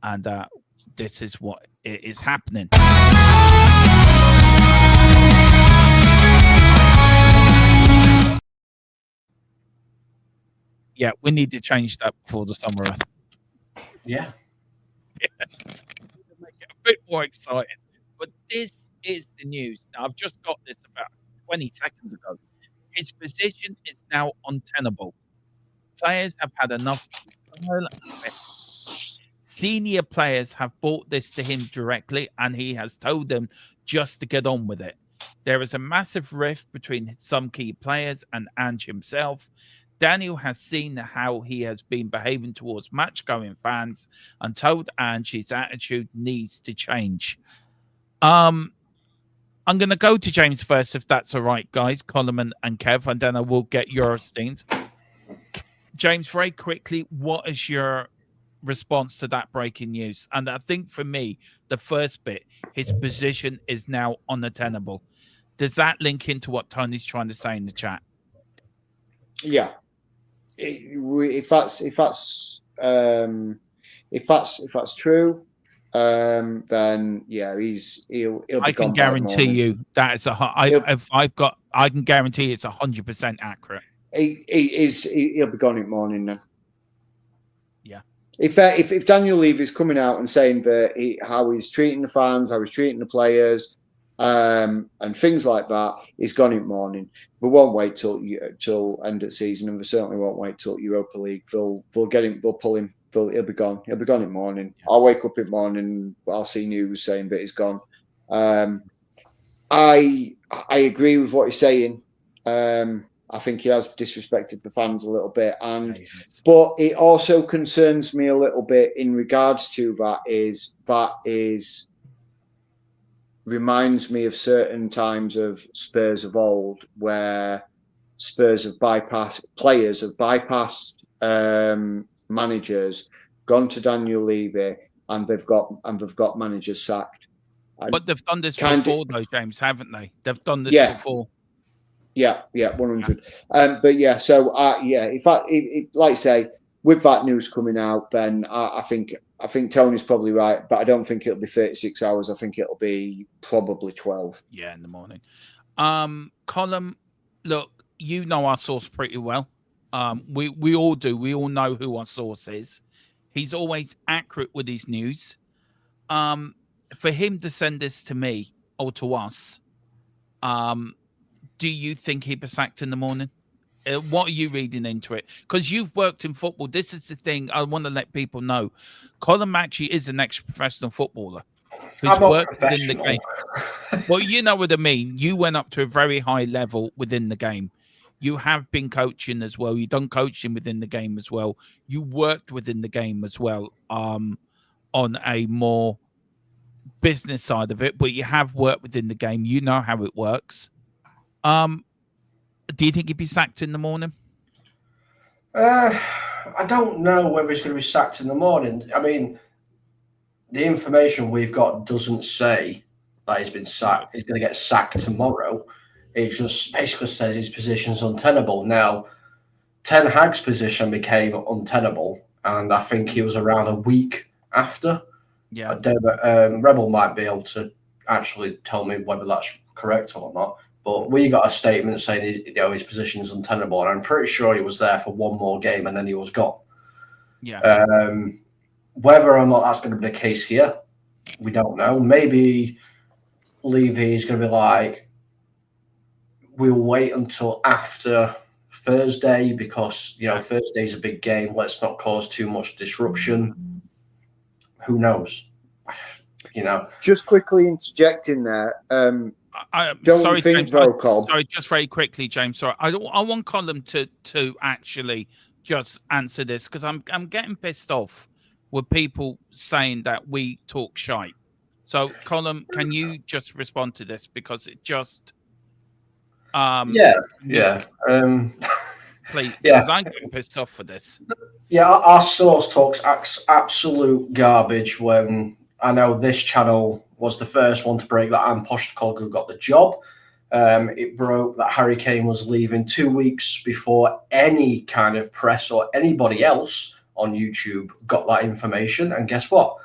and this is what is happening. Yeah, we need to change that before the summer. Yeah. Make it a bit more exciting. But this is the news. Now, I've just got this about 20 seconds ago. His position is now untenable. Players have had enough. Senior players have brought this to him directly, and he has told them just to get on with it. There is a massive rift between some key players and Ange himself. Daniel has seen how he has been behaving towards match-going fans and told Ange his attitude needs to change. I'm going to go to James first, if that's all right, guys, Coleman and Kev, and then I will get your things. James, very quickly, what is your response to that breaking news. And I think for me, the first bit, his position is now untenable. Does that link into what Tony's trying to say in the chat? Yeah. If that's true, then yeah, he'll be I can gone by guarantee morning. you that it's I can guarantee it's 100% accurate. He'll be gone in the morning then. Yeah. If Daniel Levy is coming out and saying that how he's treating the fans, how he's treating the players, and things like that, he's gone in the morning. We won't wait till end of season, and we certainly won't wait till Europa League. They'll get him. They'll pull him. He'll be gone. He'll be gone in the morning. Yeah. I'll wake up in the morning. I'll see news saying that he's gone. I agree with what he's saying. I think he has disrespected the fans a little bit, but it also concerns me a little bit in regards to that reminds me of certain times of Spurs of old where Spurs have bypassed managers, gone to Daniel Levy, and they've got managers sacked. But they've done this before, though, James, haven't they? They've done this before. Yeah, 100. But yeah, so if like I say, with that news coming out, then I think Tony's probably right, but I don't think it'll be 36 hours. I think it'll be probably 12. Yeah, in the morning. Colin, look, you know our source pretty well. We all do. We all know who our source is. He's always accurate with his news. For him to send this to me or to us, do you think he'd be sacked in the morning? What are you reading into it? Because you've worked in football. This is the thing I want to let people know. Colin Matchey is an ex-professional footballer who's worked within the game. Well, you know what I mean. You went up to a very high level within the game. You have been coaching as well. You've done coaching within the game as well. You worked within the game as well on a more business side of it, but you have worked within the game. You know how it works. Do you think he'd be sacked in the morning? I don't know whether he's going to be sacked in the morning. I mean, the information we've got doesn't say that he's been sacked. He's going to get sacked tomorrow. It just basically says his position's untenable. Now, Ten Hag's position became untenable, and I think he was around a week after. Yeah. Rebel might be able to actually tell me whether that's correct or not. But we got a statement saying his position is untenable, and I'm pretty sure he was there for one more game and then he was gone. Yeah. Whether or not that's going to be the case here, we don't know. Maybe Levy is going to be like, we'll wait until after Thursday because Thursday's a big game. Let's not cause too much disruption. Who knows? Just quickly interjecting there. Sorry, James, sorry, just very quickly, James. Sorry, I want Colin to actually just answer this because I'm getting pissed off with people saying that we talk shite. So, Colin, can you just respond to this because it just please, because I'm getting pissed off for this. Yeah, our source talks absolute garbage when I know this channel was the first one to break that Anne Postecoglou got the job. It broke that Harry Kane was leaving 2 weeks before any kind of press or anybody else on YouTube got that information. And guess what?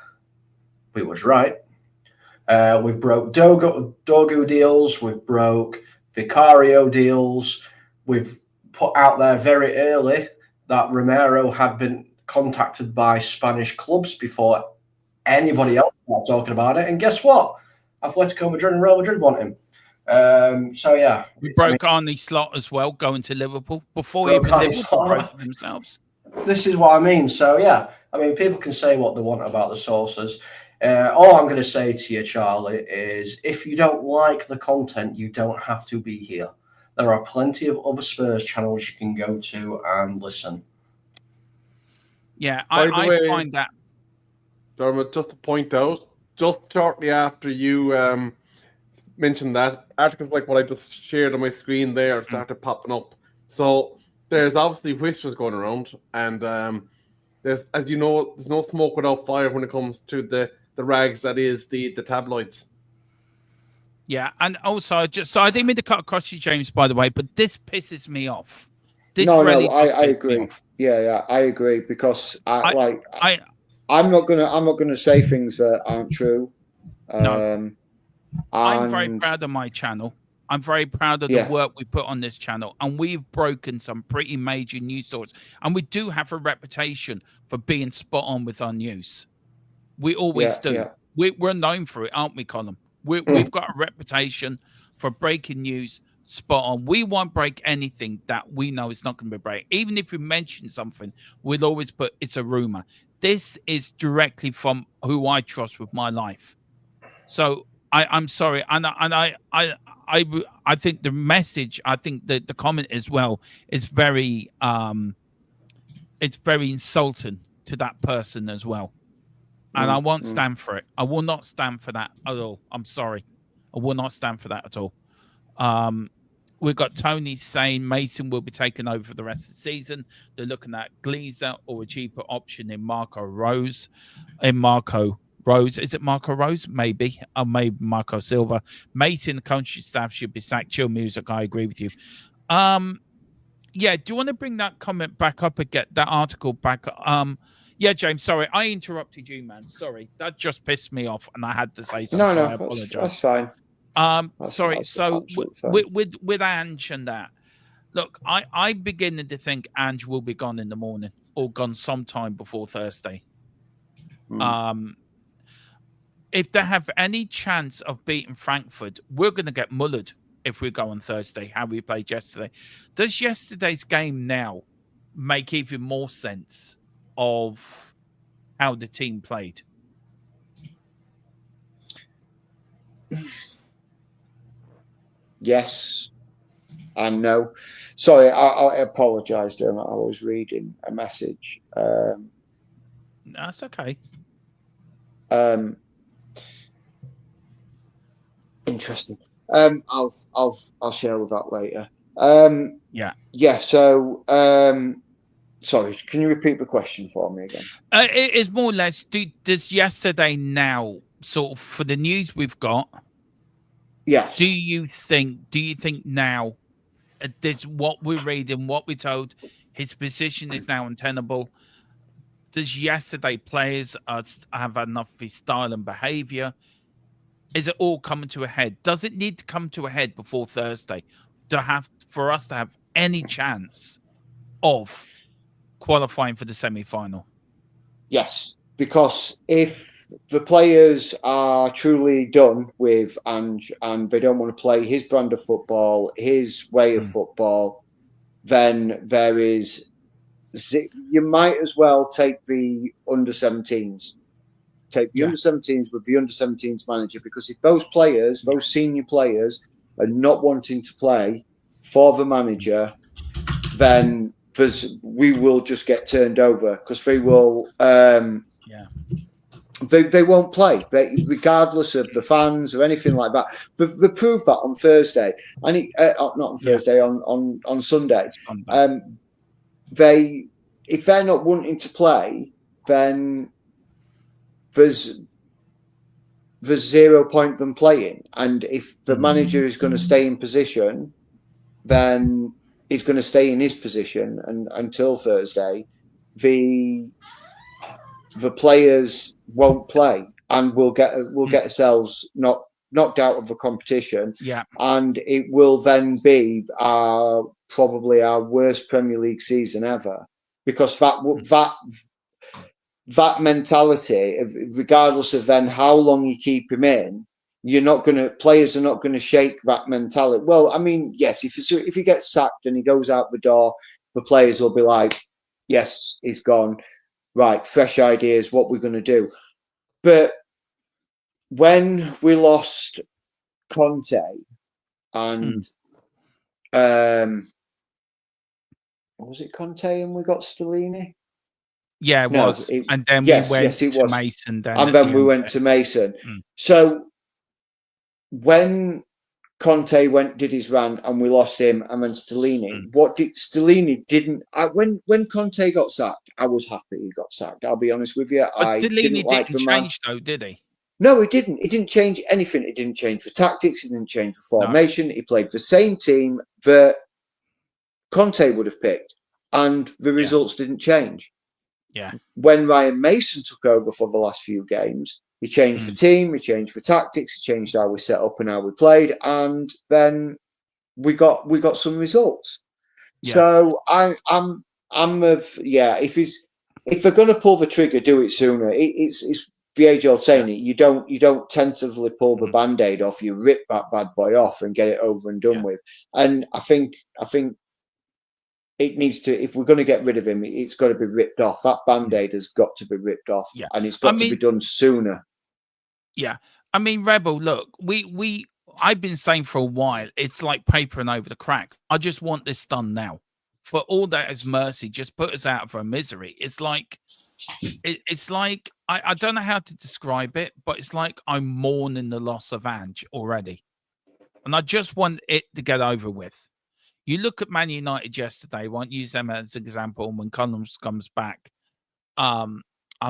We was right. We've broke Dogu deals. We've broke Vicario deals. We've put out there very early that Romero had been contacted by Spanish clubs before anybody else was talking about it. And guess what? Atletico Madrid and Real Madrid want him. We broke Arne Slot as well, going to Liverpool before even Liverpool broke themselves. This is what I mean. So yeah, I mean, people can say what they want about the sources. All I'm going to say to you, Charlie, is if you don't like the content, you don't have to be here. There are plenty of other Spurs channels you can go to and listen. Yeah, I find that. Dermot, just to point out, just shortly after you mentioned that, articles like what I just shared on my screen there started popping up. So there's obviously whispers going around, and there's, as you know, there's no smoke without fire when it comes to the rags that is the tabloids. Yeah, and also I didn't mean to cut across you, James, by the way, but this pisses me off. This No, really I does piss me agree. off. Yeah, I agree because I I'm not gonna say things that aren't true. No. I'm very And proud of my channel. I'm very proud of the Yeah. work we put on this channel, and we've broken some pretty major news stories. And we do have a reputation for being spot on with our news. We always do. Yeah. We're known for it, aren't we, Colin? We've got a reputation for breaking news spot on. We won't break anything that we know is not going to be break. Even if we mention something, we'll always put it's a rumor. This is directly from who I trust with my life. So I'm sorry, and I think the message, I think the comment as well is very it's very insulting to that person as well. And I won't stand for it. I will not stand for that at all. I'm sorry. I will not stand for that at all. We've got Tony saying Mason will be taken over for the rest of the season. They're looking at Gleaser or a cheaper option in Marco Rose. Is it Marco Rose? Maybe. Or maybe Marco Silva. Mason, the country staff should be sacked. Chill music. I agree with you. Yeah, do you want to bring that comment back up and get that article back? Yeah, James, sorry. I interrupted you, man. Sorry. That just pissed me off and I had to say something. No, I apologize. that's fine. Sorry. That's So fine. with Ange and that, look, I'm beginning to think Ange will be gone in the morning or gone sometime before Thursday. If they have any chance of beating Frankfurt, we're going to get mullered if we go on Thursday, how we played yesterday. Does yesterday's game now make even more sense of how the team played? Yes and no. Sorry, I apologise, Dermot. I was reading a message. That's okay. Interesting. I'll share with that later. Yeah. So, sorry, can you repeat the question for me again? It is more or less. Does yesterday now sort of for the news we've got? Yes. Do you think now, this what we're reading, what we're told, his position is now untenable? Does yesterday players have enough of his style and behaviour? Is it all coming to a head? Does it need to come to a head before Thursday for us to have any chance of qualifying for the semi-final? Yes, because if the players are truly done with Ange and they don't want to play his brand of football, his way of football, then there is. You might as well take the under-17s. Take the under-17s with the under-17s manager, because if those players, those senior players, are not wanting to play for the manager, then we will just get turned over, because they will. They won't play, regardless of the fans or anything like that. They proved that on Thursday, and not on Thursday, on Sunday. If they're not wanting to play, then there's 0 point them playing. And if the manager is going to stay in position, then he's going to stay in his position and until Thursday. The players won't play, and we'll get ourselves knocked out of the competition. Yeah, and it will then be probably our worst Premier League season ever, because that mentality, regardless of then how long you keep him in, players are not going to shake that mentality. Well, I mean, yes, if he gets sacked and he goes out the door, the players will be like, yes, he's gone. Right, fresh ideas, what we're going to do. But when we lost Conte and was it Conte and we got Stellini? Yeah, it was. And then we went to Mason. And then we went to Mason. So when Conte did his run and we lost him, and then Stellini. What did Stellini didn't? When Conte got sacked, I was happy he got sacked. I'll be honest with you. But Stellini didn't like the man. change though, did he? No, he didn't. He didn't change anything. He didn't change for tactics. He didn't change for formation. No. He played the same team that Conte would have picked, and the results didn't change. Yeah. When Ryan Mason took over for the last few games, he changed the team, he changed the tactics, he changed how we set up and how we played, and then we got some results. Yeah. So I'm if they're going to pull the trigger, do it sooner. It's the age old saying it. You don't tentatively pull the band-aid off. You rip that bad boy off and get it over and done with. And I think it needs to, if we're going to get rid of him, it's got to be ripped off. That band-aid has got to be ripped off, and it's got to be done sooner. Yeah, I mean, Rebel, look, I've been saying for a while, it's like papering over the cracks. I just want this done now. For all that is mercy, just put us out of our misery. It's like, I don't know how to describe it, but it's like I'm mourning the loss of Ange already, and I just want it to get over with. You look at Man United yesterday. I won't use them as an example. When Collins comes back, I'll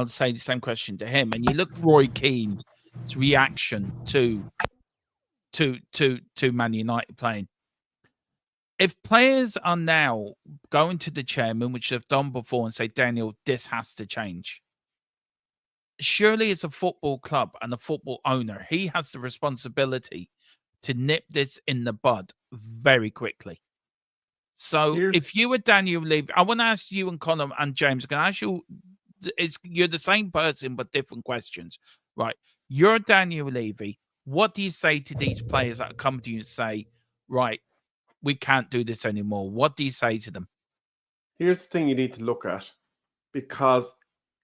say the same question to him. And you look at Roy Keane's reaction to Man United playing. If players are now going to the chairman, which they've done before, and say, Daniel, this has to change. Surely as a football club and a football owner, he has the responsibility to nip this in the bud very quickly. So if you were Daniel Levy, I want to ask you and Connor and James, can I ask you, you're the same person, but different questions, right? You're Daniel Levy. What do you say to these players that come to you and say, right, we can't do this anymore? What do you say to them? Here's the thing you need to look at, because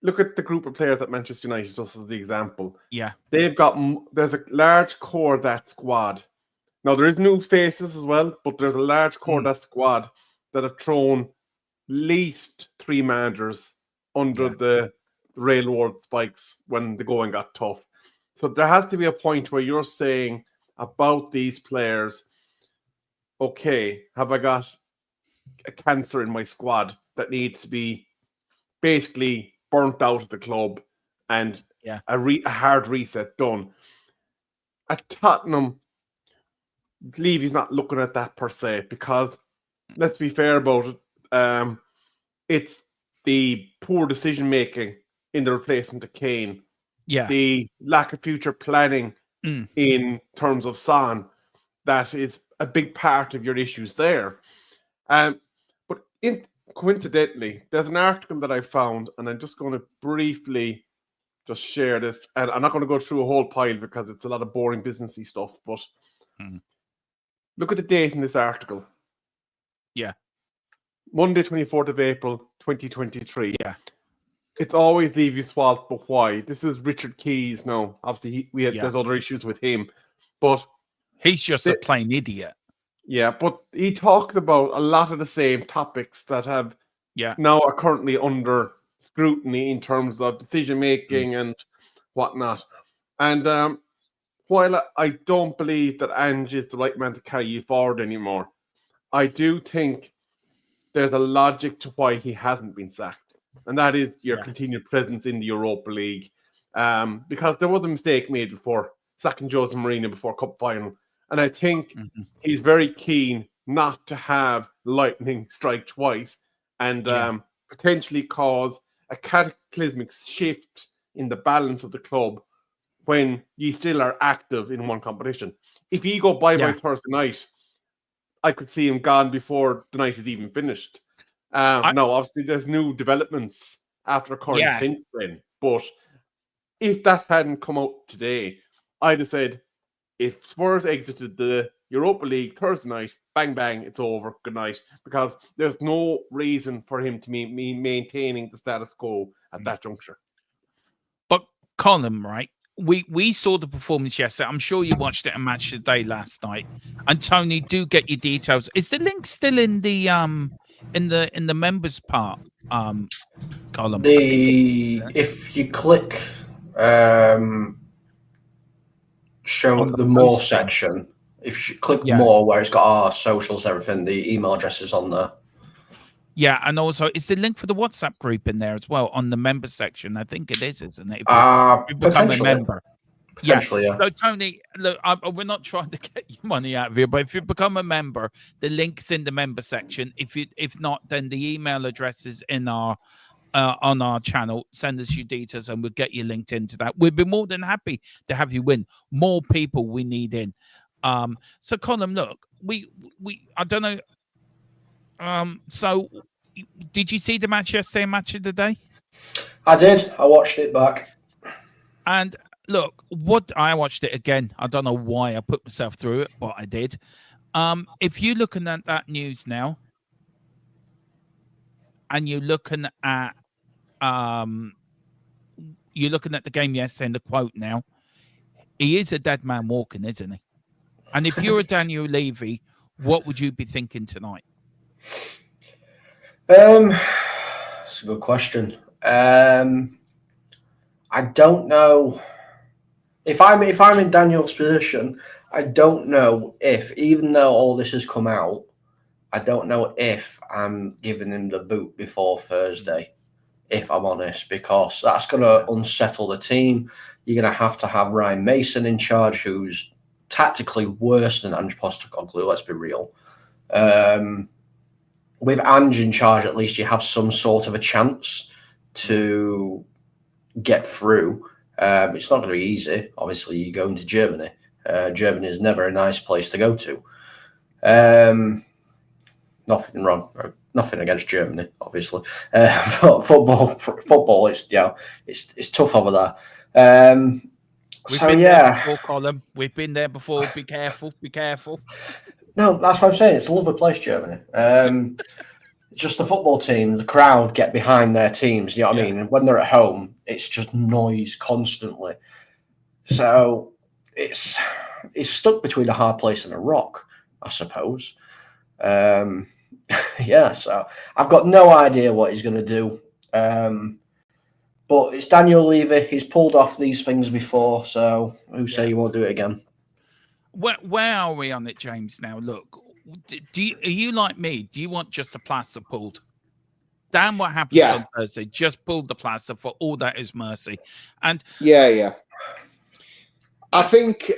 look at the group of players at Manchester United, just as the example. Yeah. There's a large core of that squad. Now, there is new faces as well, but there's a large core of that squad that have thrown at least 3 managers under the railroad spikes when the going got tough. So there has to be a point where you're saying about these players, okay, have I got a cancer in my squad that needs to be basically burnt out of the club and a hard reset done? At Tottenham, Levy's not looking at that per se, because let's be fair about it. It's the poor decision making in the replacement of Kane, the lack of future planning in terms of Son, that is a big part of your issues there. But coincidentally, there's an article that I found, and I'm just going to briefly just share this, and I'm not going to go through a whole pile because it's a lot of boring businessy stuff, but look at the date in this article. Yeah. Monday, 24th of April, 2023. Yeah. It's always Levy's fault, but why? This is Richard Keys now. Obviously, there's other issues with him, but he's just a plain idiot. Yeah, but he talked about a lot of the same topics that have now are currently under scrutiny in terms of decision making and whatnot. And while I don't believe that Ange is the right man to carry you forward anymore, I do think there's a logic to why he hasn't been sacked, and that is your continued presence in the Europa League. Because there was a mistake made before sacking Jose Mourinho before Cup final, and I think he's very keen not to have lightning strike twice and potentially cause a cataclysmic shift in the balance of the club when you still are active in one competition. If you go by Thursday night, I could see him gone before the night is even finished. No, obviously there's new developments after occurring since then. But if that hadn't come out today, I'd have said, if Spurs exited the Europa League Thursday night, bang, bang, it's over, good night. Because there's no reason for him to be maintaining the status quo at that juncture. But Colin, right? We saw the performance yesterday. I'm sure you watched it a Match of the Day last night. And Tony, do get your details. Is the link still in the members part, column? If you click show the more section, if you click Yeah. more, where it's got our socials, everything, the email address is on there. Yeah, and also is the link for the WhatsApp group in there as well on the member section? I think it is, isn't it? If you become a Potentially. member. Potentially, yeah. So Tony, look, we're not trying to get your money out of here, but if you become a member, the link's in the member section. If not, then the email address is in our on our channel. Send us your details, and we'll get you linked into that. We'd be more than happy to have you win. More people we need in. So Colin, look, we I don't know. So did you see the match yesterday? Match of the day? I did. I watched it back. And look, what I watched it again. I don't know why I put myself through it, but I did. If you're looking at that news now, and you're looking at the game yesterday and the quote now, he is a dead man walking, isn't he? And if you're a Daniel Levy, what would you be thinking tonight? That's a good question. I don't know if I'm in Daniel's position. I don't know if, even though all this has come out, I don't know if I'm giving him the boot before Thursday, if I'm honest, because that's going to unsettle the team. You're going to have Ryan Mason in charge, who's tactically worse than Ange Postecoglou, let's be real. With Ange in charge, at least you have some sort of a chance to get through. It's not going to be easy. Obviously, you're going to Germany. Germany is never a nice place to go to. Nothing wrong, nothing against Germany, obviously. But football, it's tough over there. We've been there before, Colin. We've been there before. Be careful. Be careful. No, that's what I'm saying. It's a lovely place, Germany. Just the football team, the crowd get behind their teams. You know what I mean? And when they're at home, it's just noise constantly. So it's stuck between a hard place and a rock, I suppose. So I've got no idea what he's going to do. But it's Daniel Levy. He's pulled off these things before, so who say he won't do it again? Where are we on it, James? Now, look, are you like me? Do you want just the plaster pulled? Damn, what happens on Thursday? Just pull the plaster for all that is mercy. And I think.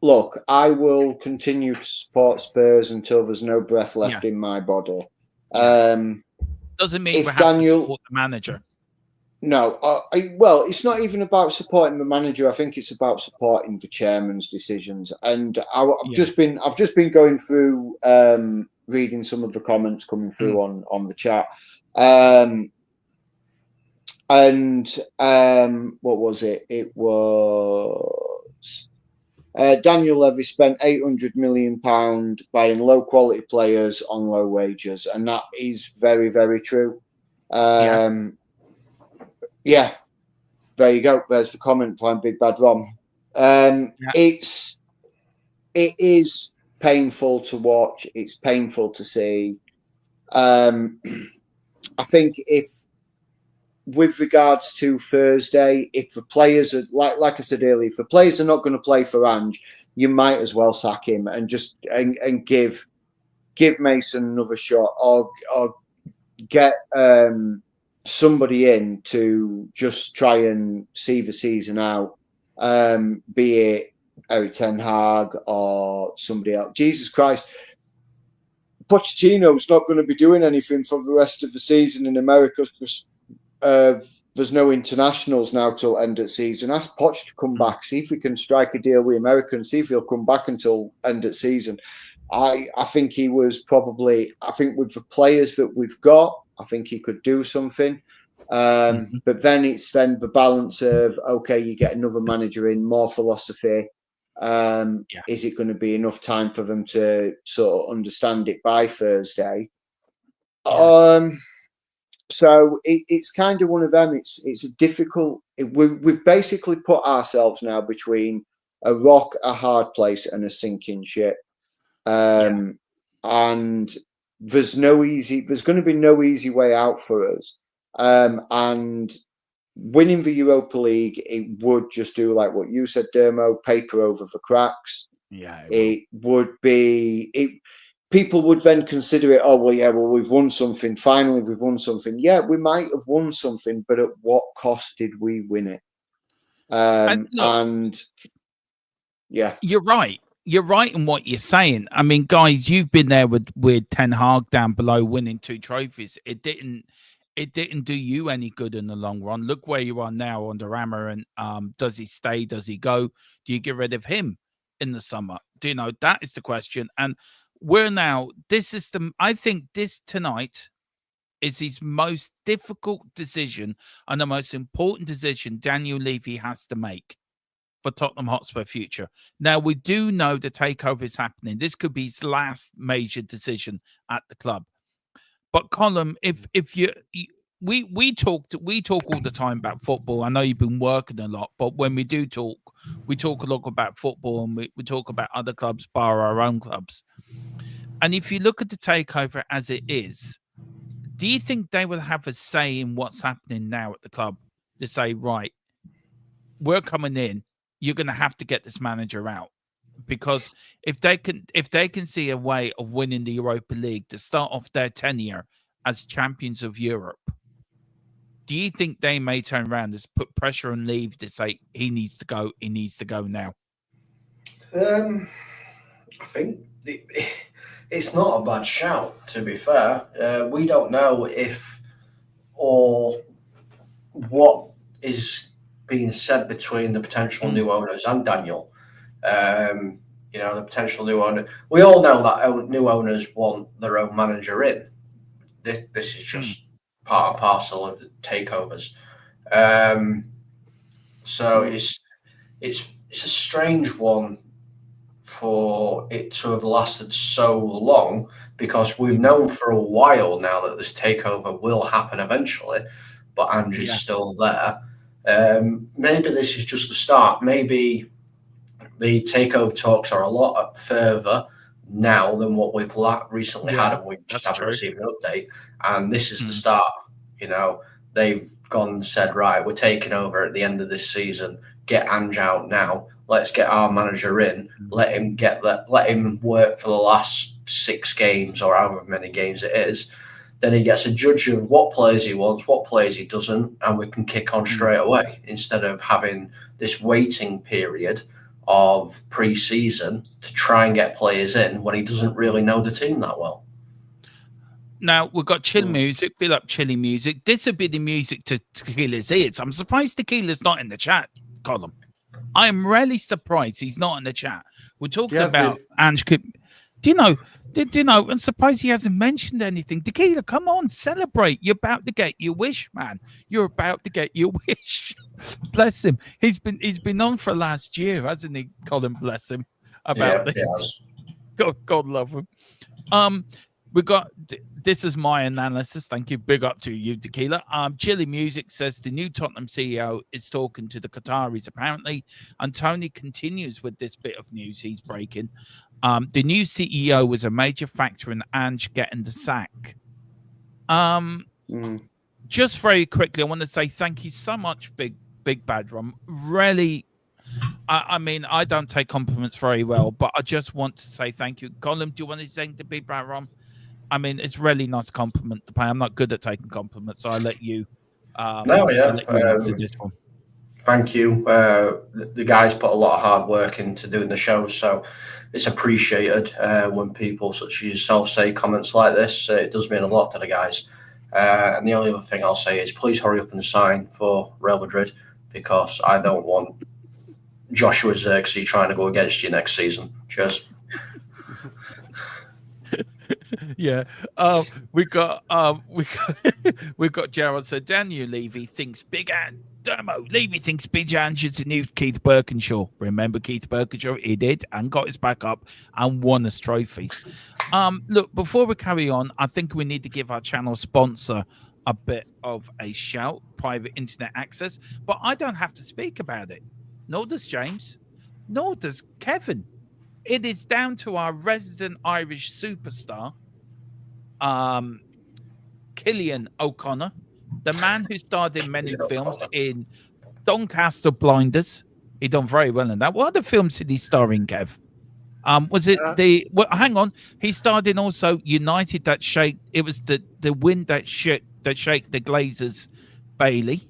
Look, I will continue to support Spurs until there's no breath left in my body. Doesn't mean we have to support the manager. No, well, it's not even about supporting the manager. I think it's about supporting the chairman's decisions. And I've just been going through, reading some of the comments coming through on the chat. What was it? It was. Daniel Levy spent £800 million buying low-quality players on low wages, and that is very, very true. There you go. There's the comment by Big Bad Rom. It is painful to watch. It's painful to see. I think with regards to Thursday, if the players are like I said earlier, if the players are not going to play for Ange, you might as well sack him and just and give Mason another shot, or get somebody in to just try and see the season out, be it Eric Ten Hag or somebody else. Jesus Christ, Pochettino's not going to be doing anything for the rest of the season in America because there's no internationals now till end of season. Ask Poch to come back, see if we can strike a deal with America and see if he'll come back until end of season. I think he was probably, I think with the players that we've got, I think he could do something. But then it's the balance of, okay, you get another manager in, more philosophy. Is it going to be enough time for them to sort of understand it by Thursday? So it's kind of one of them. It's a difficult. We've basically put ourselves now between a rock, a hard place, and a sinking ship. And there's going to be no easy way out for us. And winning the Europa League, it would just do like what you said, Dermo, paper over the cracks. Yeah, it would be it. People would then consider it. Oh well, yeah. Well, we've won something. Finally, we've won something. Yeah, we might have won something, but at what cost did we win it? and look, And yeah, you're right. You're right in what you're saying. I mean, guys, you've been there with Ten Hag down below, winning 2 trophies. It didn't do you any good in the long run. Look where you are now under Hammer. And does he stay? Does he go? Do you get rid of him in the summer? Do you know, that is the question. And we're now. This is the. I think this tonight is his most difficult decision and the most important decision Daniel Levy has to make for Tottenham Hotspur future. Now, we do know the takeover is happening. This could be his last major decision at the club. But Colin, if we talk all the time about football. I know you've been working a lot, but when we do talk, we talk a lot about football, and we talk about other clubs, bar our own clubs. And if you look at the takeover as it is, do you think they will have a say in what's happening now at the club to say, right, we're coming in, you're going to have to get this manager out? Because if they can see a way of winning the Europa League to start off their tenure as champions of Europe, do you think they may turn around and put pressure on Levy to say he needs to go now? I think it's not a bad shout, to be fair. We don't know if or what is being said between the potential new owners and Daniel. The potential new owner. We all know that new owners want their own manager in. This is just part and parcel of the takeovers. So it's a strange one for it to have lasted so long, because we've known for a while now that this takeover will happen eventually, but Ange is still there. Maybe this is just the start. Maybe the takeover talks are a lot further now than what we've recently had, and we just haven't received an update. And this is the start. They've gone and said, right, we're taking over at the end of this season. Get Ange out now. Let's get our manager in. Let him work for the last 6 games or however many games it is. Then he gets a judge of what players he wants, what players he doesn't, and we can kick on straight away, instead of having this waiting period of pre-season to try and get players in when he doesn't really know the team that well. Now, we've got chill music, build up chilly music. This would be the music to Tequila's ears. I'm surprised Tequila's not in the chat, Colin. I am really surprised he's not in the chat. We're talking about Ange. Do you know? I'm surprised he hasn't mentioned anything. Tequila, come on, celebrate. You're about to get your wish, man. You're about to get your wish. Bless him. He's been on for last year, hasn't he, Colin? Bless him. About this. God love him. We got this is my analysis. Thank you. Big up to you, Tequila. Chilly Music says the new Tottenham CEO is talking to the Qataris, apparently. And Tony continues with this bit of news he's breaking. The new CEO was a major factor in Ange getting the sack. Just very quickly, I want to say thank you so much, Big Bad Rum. Really, I mean, I don't take compliments very well, but I just want to say thank you. Colin, do you want to say to Big Bad Rum? I mean, it's really nice compliment to pay. I'm not good at taking compliments, so I'll let you. Answer this one. Thank you. The guys put a lot of hard work into doing the show, so it's appreciated when people such as yourself say comments like this. It does mean a lot to the guys. And the only other thing I'll say is please hurry up and sign for Real Madrid, because I don't want Joshua Zirkzee trying to go against you next season. Cheers. Yeah, we got Gerald. So Daniel Levy thinks Levy thinks Big Ange is the new Keith Birkinshaw. Remember Keith Birkinshaw? He did and got his back up and won us trophies. Look, before we carry on, I think we need to give our channel sponsor a bit of a shout, private internet access. But I don't have to speak about it. Nor does James. Nor does Kevin. It is down to our resident Irish superstar, Cillian O'Connor, the man who starred in many films in Doncaster Blinders. He done very well in that. What other films did he star in, Kev? Was it the? Well, hang on. He starred in also United that shake. It was the wind that shake the Glazers, Bailey.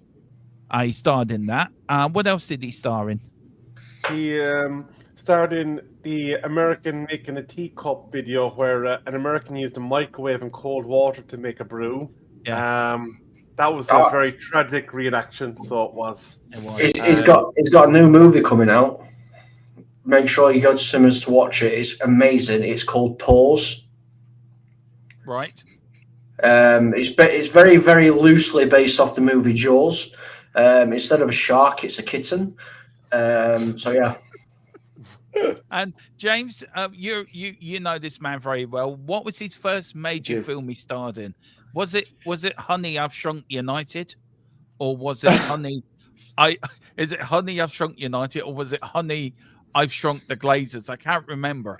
He starred in that. What else did he star in? He starred in the American making a teacup video where an American used a microwave and cold water to make a brew. Yeah. That was a very tragic reenaction, so it was. He's got a new movie coming out. Make sure you go to cinemas to watch it. It's amazing. It's called Pause. Right. It's very, very loosely based off the movie Jaws. Instead of a shark, it's a kitten. So yeah. And James, you know this man very well. What was his first major film he starred in? Was it Honey, I've Shrunk United, or was it Honey? Is it Honey, I've Shrunk United, or was it Honey, I've Shrunk the Glazers? I can't remember.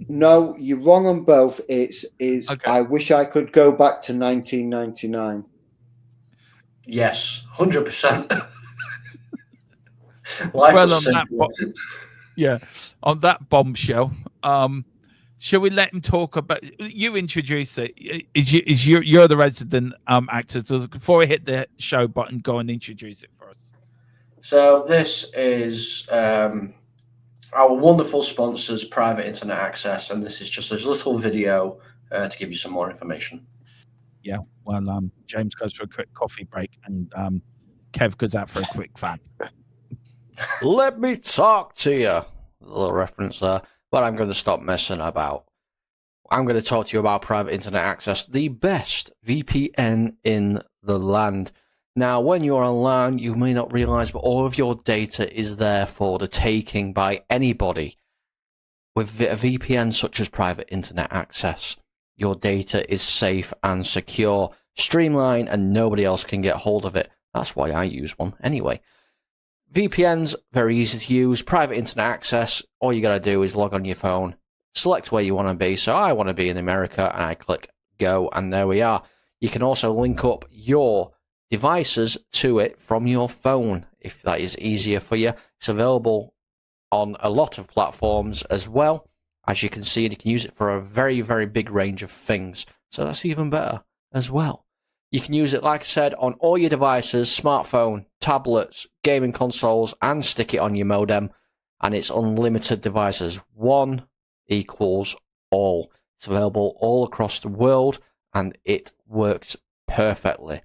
No, you're wrong on both. It's Okay. I wish I could go back to 1999. Yes, 100%. Well, on that bombshell, shall we let him talk about? You introduce it. You're the resident actor. So before I hit the show button, go and introduce it for us. So this is our wonderful sponsors, Private Internet Access, and this is just a little video to give you some more information. Yeah, well, James goes for a quick coffee break, and Kev goes out for a quick fan. Let me talk to you. A little reference there, but I'm going to stop messing about. I'm going to talk to you about Private Internet Access, the best VPN in the land. Now, when you're online, you may not realize, but all of your data is there for the taking by anybody. With a VPN such as Private Internet Access, your data is safe and secure, streamlined, and nobody else can get hold of it. That's why I use one anyway. VPN's very easy to use. Private Internet Access, all you got to do is log on your phone, select where you want to be. So I want to be in America, and I click go, and there we are. You can also link up your devices to it from your phone if that is easier for you. It's available on a lot of platforms as well. As you can see, you can use it for a very, very big range of things. So that's even better as well. You can use it, like I said, on all your devices, smartphone, tablets, gaming consoles, and stick it on your modem. And it's unlimited devices. One equals all. It's available all across the world, and it works perfectly.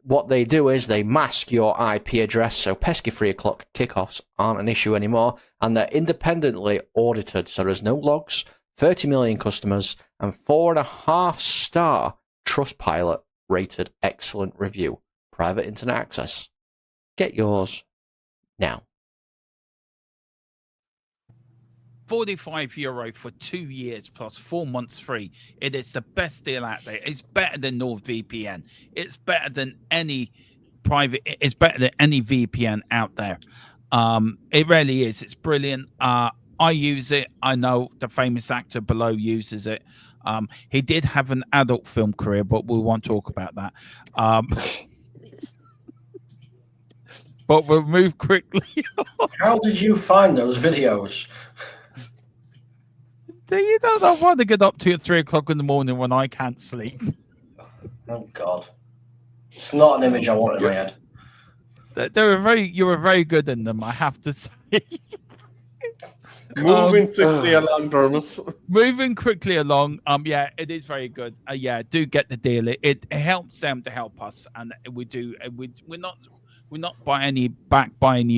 What they do is they mask your IP address, so pesky 3 o'clock kickoffs aren't an issue anymore, and they're independently audited, so there's no logs, 30 million customers, and 4.5-star Trustpilot rated excellent review. Private Internet Access. Get yours now. €45 for 2 years plus 4 months free. It is the best deal out there. It's better than NordVPN. It's better than any private. It's better than any VPN out there. It really is. It's brilliant. I use it. I know the famous actor below uses it. He did have an adult film career, but we won't talk about that. But we'll move quickly. How did you find those videos? You don't know what to get up to at 3 o'clock in the morning when I can't sleep. Oh God, it's not an image I want in my head. You were very good in them, I have to say. Moving quickly along, Dermot. Moving quickly along. Yeah, it is very good. Yeah, do get the deal. It helps them to help us, and we do. We're not by any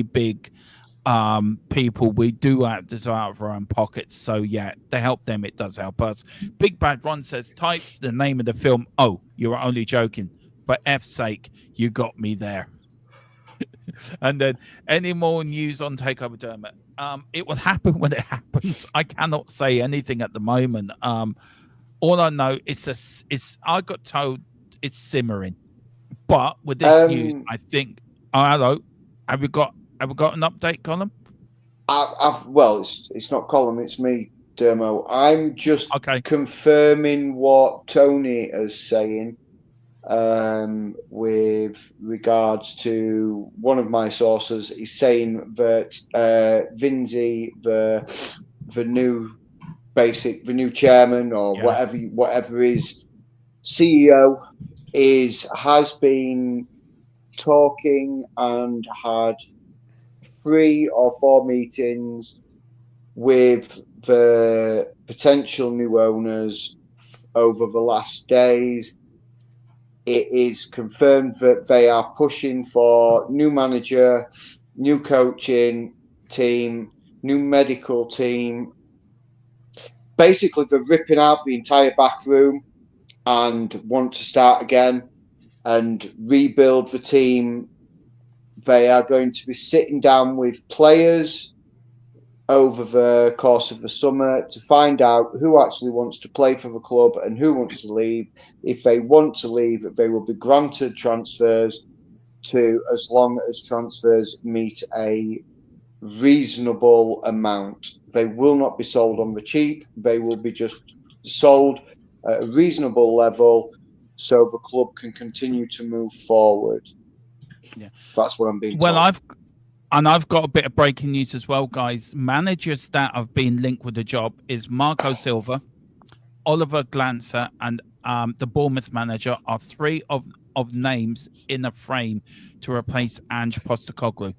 big people. We do have this out of our own pockets. So yeah, to help them, it does help us. Big Bad Ron says, type the name of the film. Oh, you were only joking. For F's sake, you got me there. And then, any more news on Takeover Dermot? It will happen when it happens. I cannot say anything at the moment. All I know is I got told it's simmering. But with this news, I think. Oh, hello. Have we got an update, Colin? Well, it's not Colin, it's me, Dermo. I'm just confirming what Tony is saying with regards to one of my sources. He's saying that Vinzi, the the new chairman or Yeah. whatever his CEO has been talking and had 3 or 4 meetings with the potential new owners over the last days. It is confirmed that they are pushing for new manager, new coaching team, new medical team. Basically, they're ripping out the entire back room and want to start again and rebuild the team. They are going to be sitting down with players over the course of the summer to find out who actually wants to play for the club and who wants to leave. If they want to leave, they will be granted transfers to as long as transfers meet a reasonable amount. They will not be sold on the cheap. They will be just sold at a reasonable level so the club can continue to move forward. Yeah. That's what I'm being Well, told. I've got a bit of breaking news as well, guys. Managers that have been linked with the job is Marco Silva, Oliver Glancer, and the Bournemouth manager are 3 of names in a frame to replace Ange Postecoglou.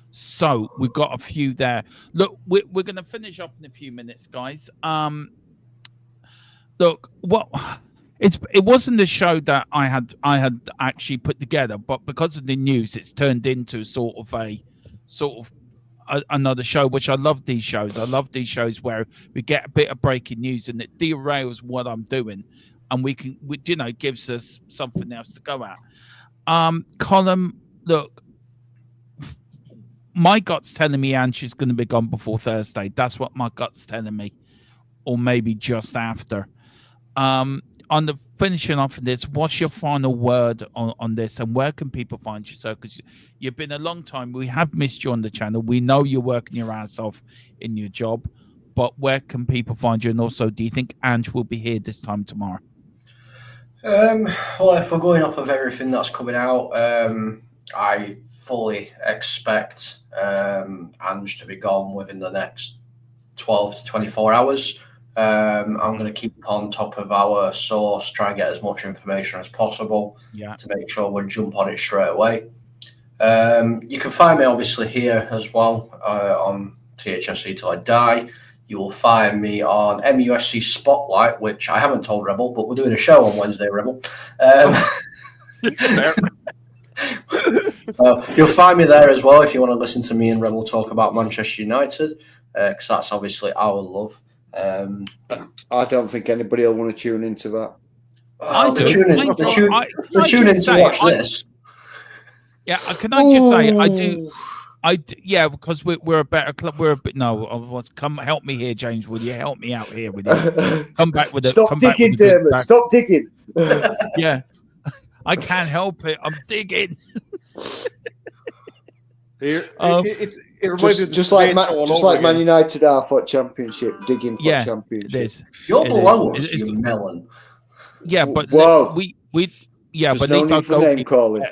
So we've got a few there. Look, we're going to finish up in a few minutes, guys. Look, it wasn't the show that I had actually put together, but because of the news, it's turned into sort of another show, which I love these shows. I love these shows where we get a bit of breaking news and it derails what I'm doing, and gives us something else to go at. Colin, look, my gut's telling me Ange is going to be gone before Thursday. That's what my gut's telling me, or maybe just after. On the finishing off of this, what's your final word on this, and where can people find you, sir? Because you've been a long time. We have missed you on the channel. We know you're working your ass off in your job, but where can people find you? And also, do you think Ange will be here this time tomorrow? Well, if we're going off of everything that's coming out, I fully expect Ange to be gone within the next 12 to 24 hours. I'm going to keep on top of our source, try and get as much information as possible to make sure we jump on it straight away. You can find me obviously here as well on THSC Till I Die. You will find me on MUFC Spotlight, which I haven't told Rebel, but we're doing a show on Wednesday, Rebel. So you'll find me there as well if you want to listen to me and Rebel talk about Manchester United, because that's obviously our love. I don't think anybody will want to tune into that. I do. They're tuning to watch this. Yeah, can I just say I do. Yeah, because we're a better club. We're a bit. No, come help me here, James. Will you help me out here with you? Come back with it. Stop digging, Damon. Stop digging. Yeah, I can't help it. I'm digging. It reminds me just like Man United are for Championship, digging for Championship. You're below us, you melon. Yeah, but whoa. we There's but no Liz, our need for name calling.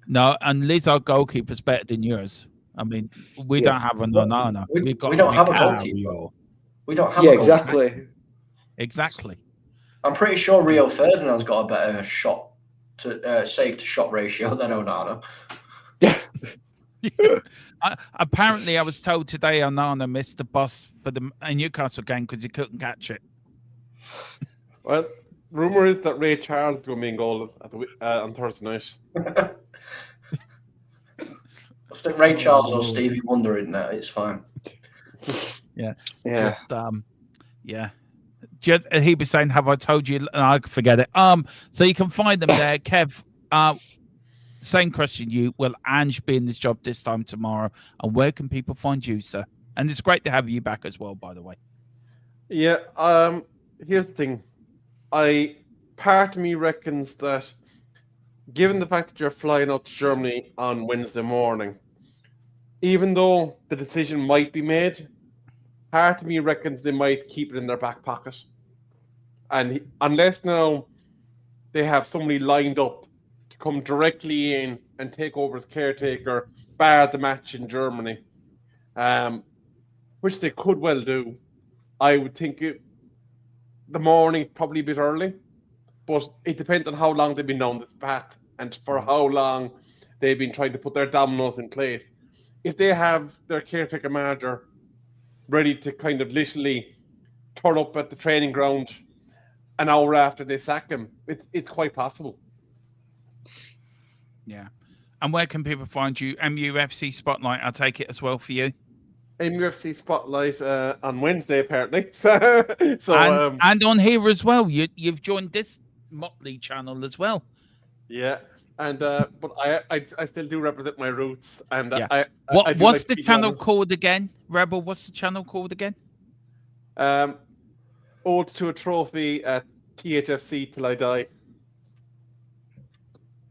No, and Liz, our goalkeeper's better than yours. I mean, we don't have a Nonana. We don't have a goalkeeper. We don't have a goalkeeper. Exactly. I'm pretty sure Rio Ferdinand's got a better shot to save to shot ratio than Onana. Apparently, I was told today Onana missed the bus for the Newcastle game because he couldn't catch it. Well, rumor is that Ray Charles is going to be in goal on Thursday night. I'll stick Ray Charles or Stevie Wonder in there. It's fine. Yeah. Just, he was saying, "Have I told you?" I forget it. So you can find them there, Kev. Same question. Will Ange be in this job this time tomorrow? And where can people find you, sir? And it's great to have you back as well, by the way. Yeah. Here's the thing. Part of me reckons that, given the fact that you're flying out to Germany on Wednesday morning, even though the decision might be made, part of me reckons they might keep it in their back pocket. And unless now they have somebody lined up to come directly in and take over as caretaker, bar the match in Germany, which they could well do. I would think the morning probably a bit early, but it depends on how long they've been down this path and for how long they've been trying to put their dominoes in place. If they have their caretaker manager ready to kind of literally turn up at the training ground an hour after they sack him, it's quite possible. Yeah. And where can people find you? MUFC Spotlight, I take it as well for you. MUFC Spotlight on Wednesday, apparently. So and on here as well. You've joined this Motley channel as well. Yeah, and but I still do represent my roots. And Yeah. I do what's like the to be channel honest. called again? Rebel, what's the channel called again? Ode to a Trophy at THFC Till I Die.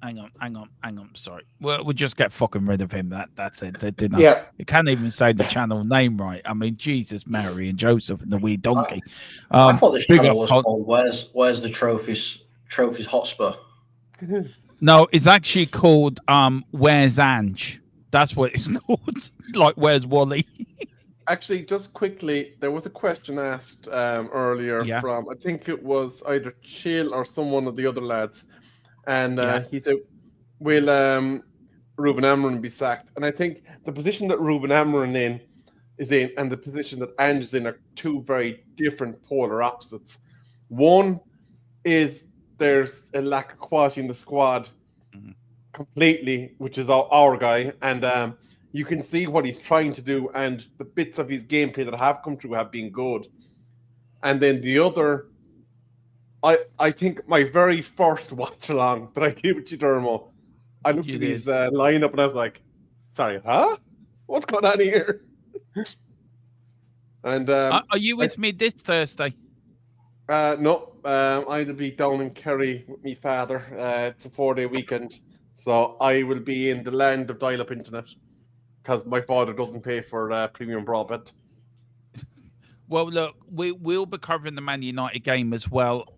Hang on. Sorry. We'll just get fucking rid of him. That's it. They didn't. Yeah. You can't even say the channel name right. I mean, Jesus, Mary, and Joseph and the wee donkey. I thought this big channel up- was called Where's the Trophies Hotspur? No, it's actually called Where's Ange? That's what it's called. Like Where's Wally? Actually, just quickly, there was a question asked earlier Yeah. from, I think it was either Chill or someone of the other lads. And Yeah. he said, will Ruben Amorim be sacked? And I think the position that Ruben Amorim is in and the position that Ange is in are two very different polar opposites. One is there's a lack of quality in the squad completely, which is our guy. And you can see what he's trying to do, and the bits of his gameplay that have come through have been good. And then the other, I think my very first watch along that I did with you, Dermo, I looked at his lineup and I was like, sorry, huh? What's going on here? And Are you with me this Thursday? no, I'll be down in Kerry with my father. It's a 4-day weekend, so I will be in the land of dial-up internet because my father doesn't pay for premium broadband. Well, look, we'll be covering the Man United game as well.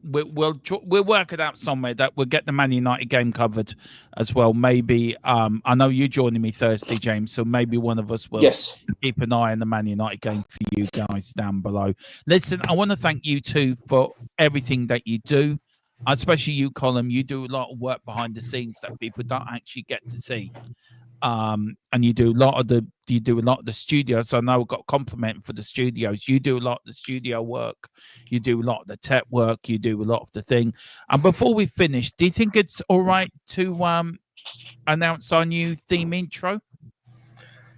We'll work it out somewhere that we'll get the Man United game covered as well. Maybe I know you're joining me Thursday, James, so maybe one of us will keep an eye on the Man United game for you guys down below. Listen, I want to thank you two for everything that you do, especially you, Colin. You do a lot of work behind the scenes that people don't actually get to see. And you do a lot of the studios. I know I got a compliment for the studios. You do a lot of the studio work. You do a lot of the tech work. You do a lot of the thing. And before we finish, do you think it's all right to announce our new theme intro?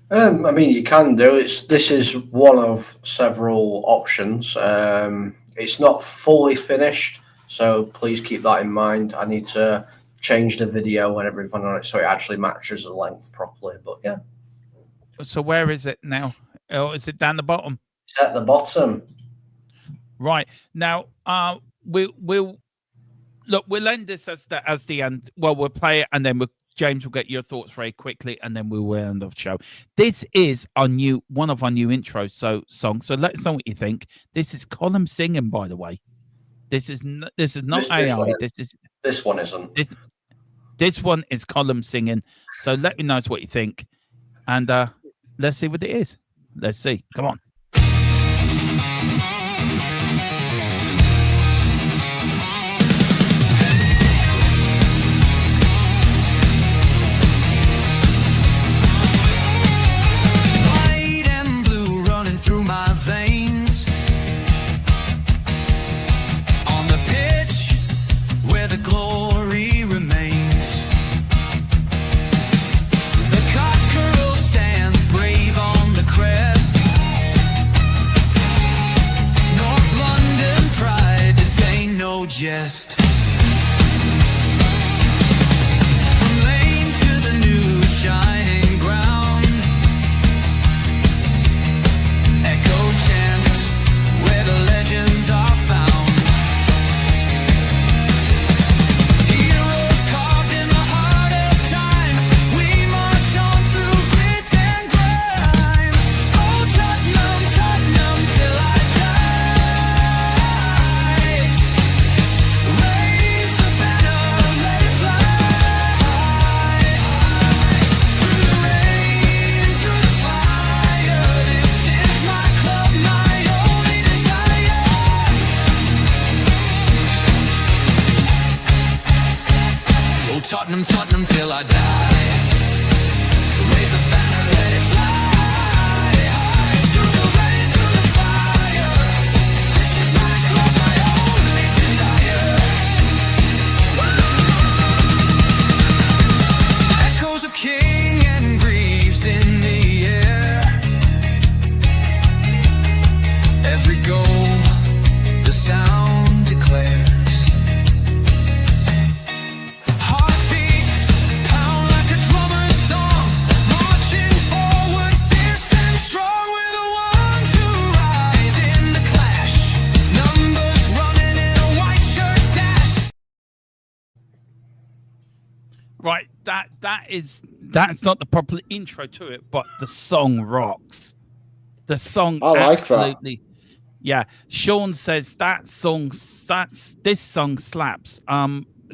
I mean, you can do it. This is one of several options. It's not fully finished, so please keep that in mind. I need to change the video and everything on it so it actually matches the length properly. But yeah. So where is it now? Oh, is it down the bottom? It's at the bottom. Right. Now, we'll end this as the end. Well, we'll play it and then James will get your thoughts very quickly and then we will end off the show. This is one of our new intro songs. So let us know what you think. This is Colin singing, by the way. This is not AI. This one isn't. This one is Colin singing. So let me know what you think. And let's see what it is. Let's see. Come on. White and blue running through my veins. On the pitch where the glory remains. The cockerel stands brave on the crest. that's not the proper intro to it, but the song rocks. The song I like absolutely. Yeah. Sean says this song slaps.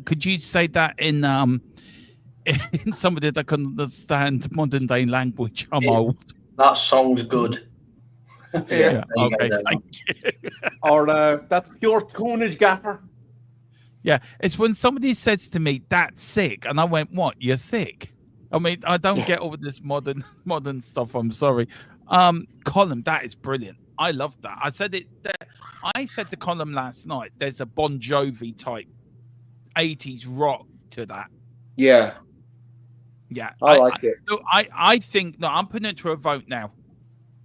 Could you say that in in somebody that can understand modern day language? I'm old. That song's good. Yeah. There you go, Okay. then. Thank you. Or that's pure tunage, Gaffer. Yeah. It's when somebody says to me, "That's sick," and I went, "What? You're sick?" I mean, I don't get all this modern stuff. I'm sorry. Column, that is brilliant. I love that. I said the column last night. There's a Bon Jovi type 80s rock to that. Yeah, Yeah. I like it. Look, I think I'm putting it to a vote now.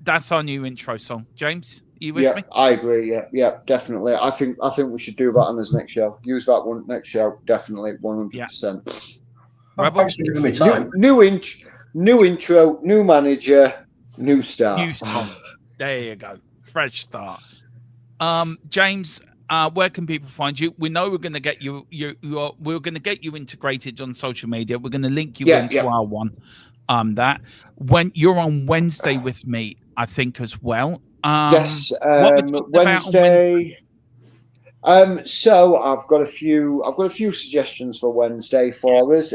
That's our new intro song. James, are you with Yeah, me? I agree. Yeah, definitely. I think we should do that on this next show. Use that one next show. Definitely, 100%. Oh, thanks for giving me time. New intro, new manager, new start. New song. There you go. Fresh start. James, where can people find you? We know we're going to get we're going to get you integrated on social media. We're going to link you into our one. That when you're on Wednesday with me, I think as well. Yes, what we're Wednesday. So I've got a few suggestions for Wednesday for us.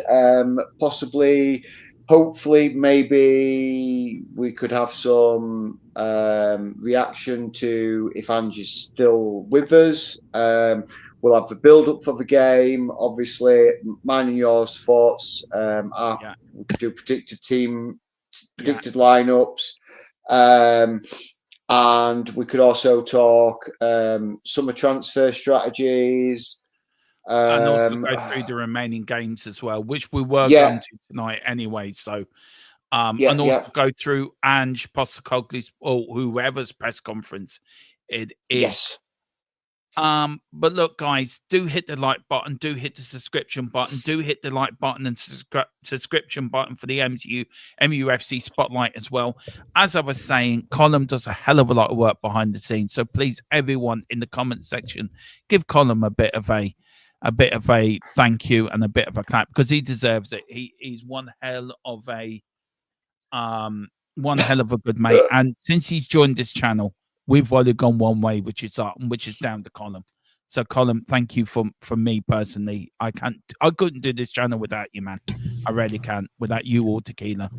Possibly, hopefully, maybe we could have some reaction to if Ange is still with us. We'll have the build up for the game. Obviously, mine and yours thoughts. We could do predicted lineups. And we could also talk summer transfer strategies. And also go through the remaining games as well, which we were going to tonight anyway. So, and also go through Ange Postecoglou's or whoever's press conference it is. Yes. But look, guys, do hit the like button, do hit the subscription button, do hit the like button and subscription button for the MUFC Spotlight as well. As I was saying, Colin does a hell of a lot of work behind the scenes. So please, everyone in the comment section, give Colin a bit of a thank you and a bit of a clap because he deserves it. He's one hell of a good mate. And since he's joined this channel, we've only gone one way, which is up, which is down to Colin. So, Colin, thank you from me personally. I couldn't do this channel without you, man. I really can't without you or Tequila.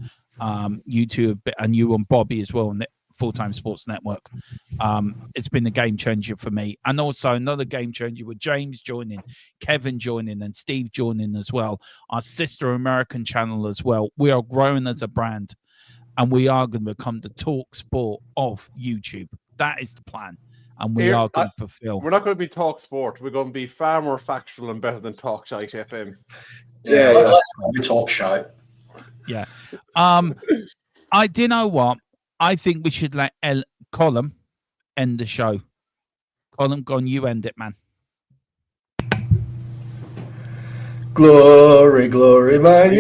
You two, and you and Bobby as well on the Full Time Sports Network. It's been a game changer for me, and also another game changer with James joining, Kevin joining, and Steve joining as well. Our sister American channel as well. We are growing as a brand, and we are going to become the talk sport of YouTube. That is the plan, and we are going to fulfill. We're not going to be Talk Sport. We're going to be far more factual and better than Talk Shite FM. Yeah. We talk shite. Yeah. Do you know what? I think we should let Colin end the show. Colin, go on, you end it, man. Glory, glory, man,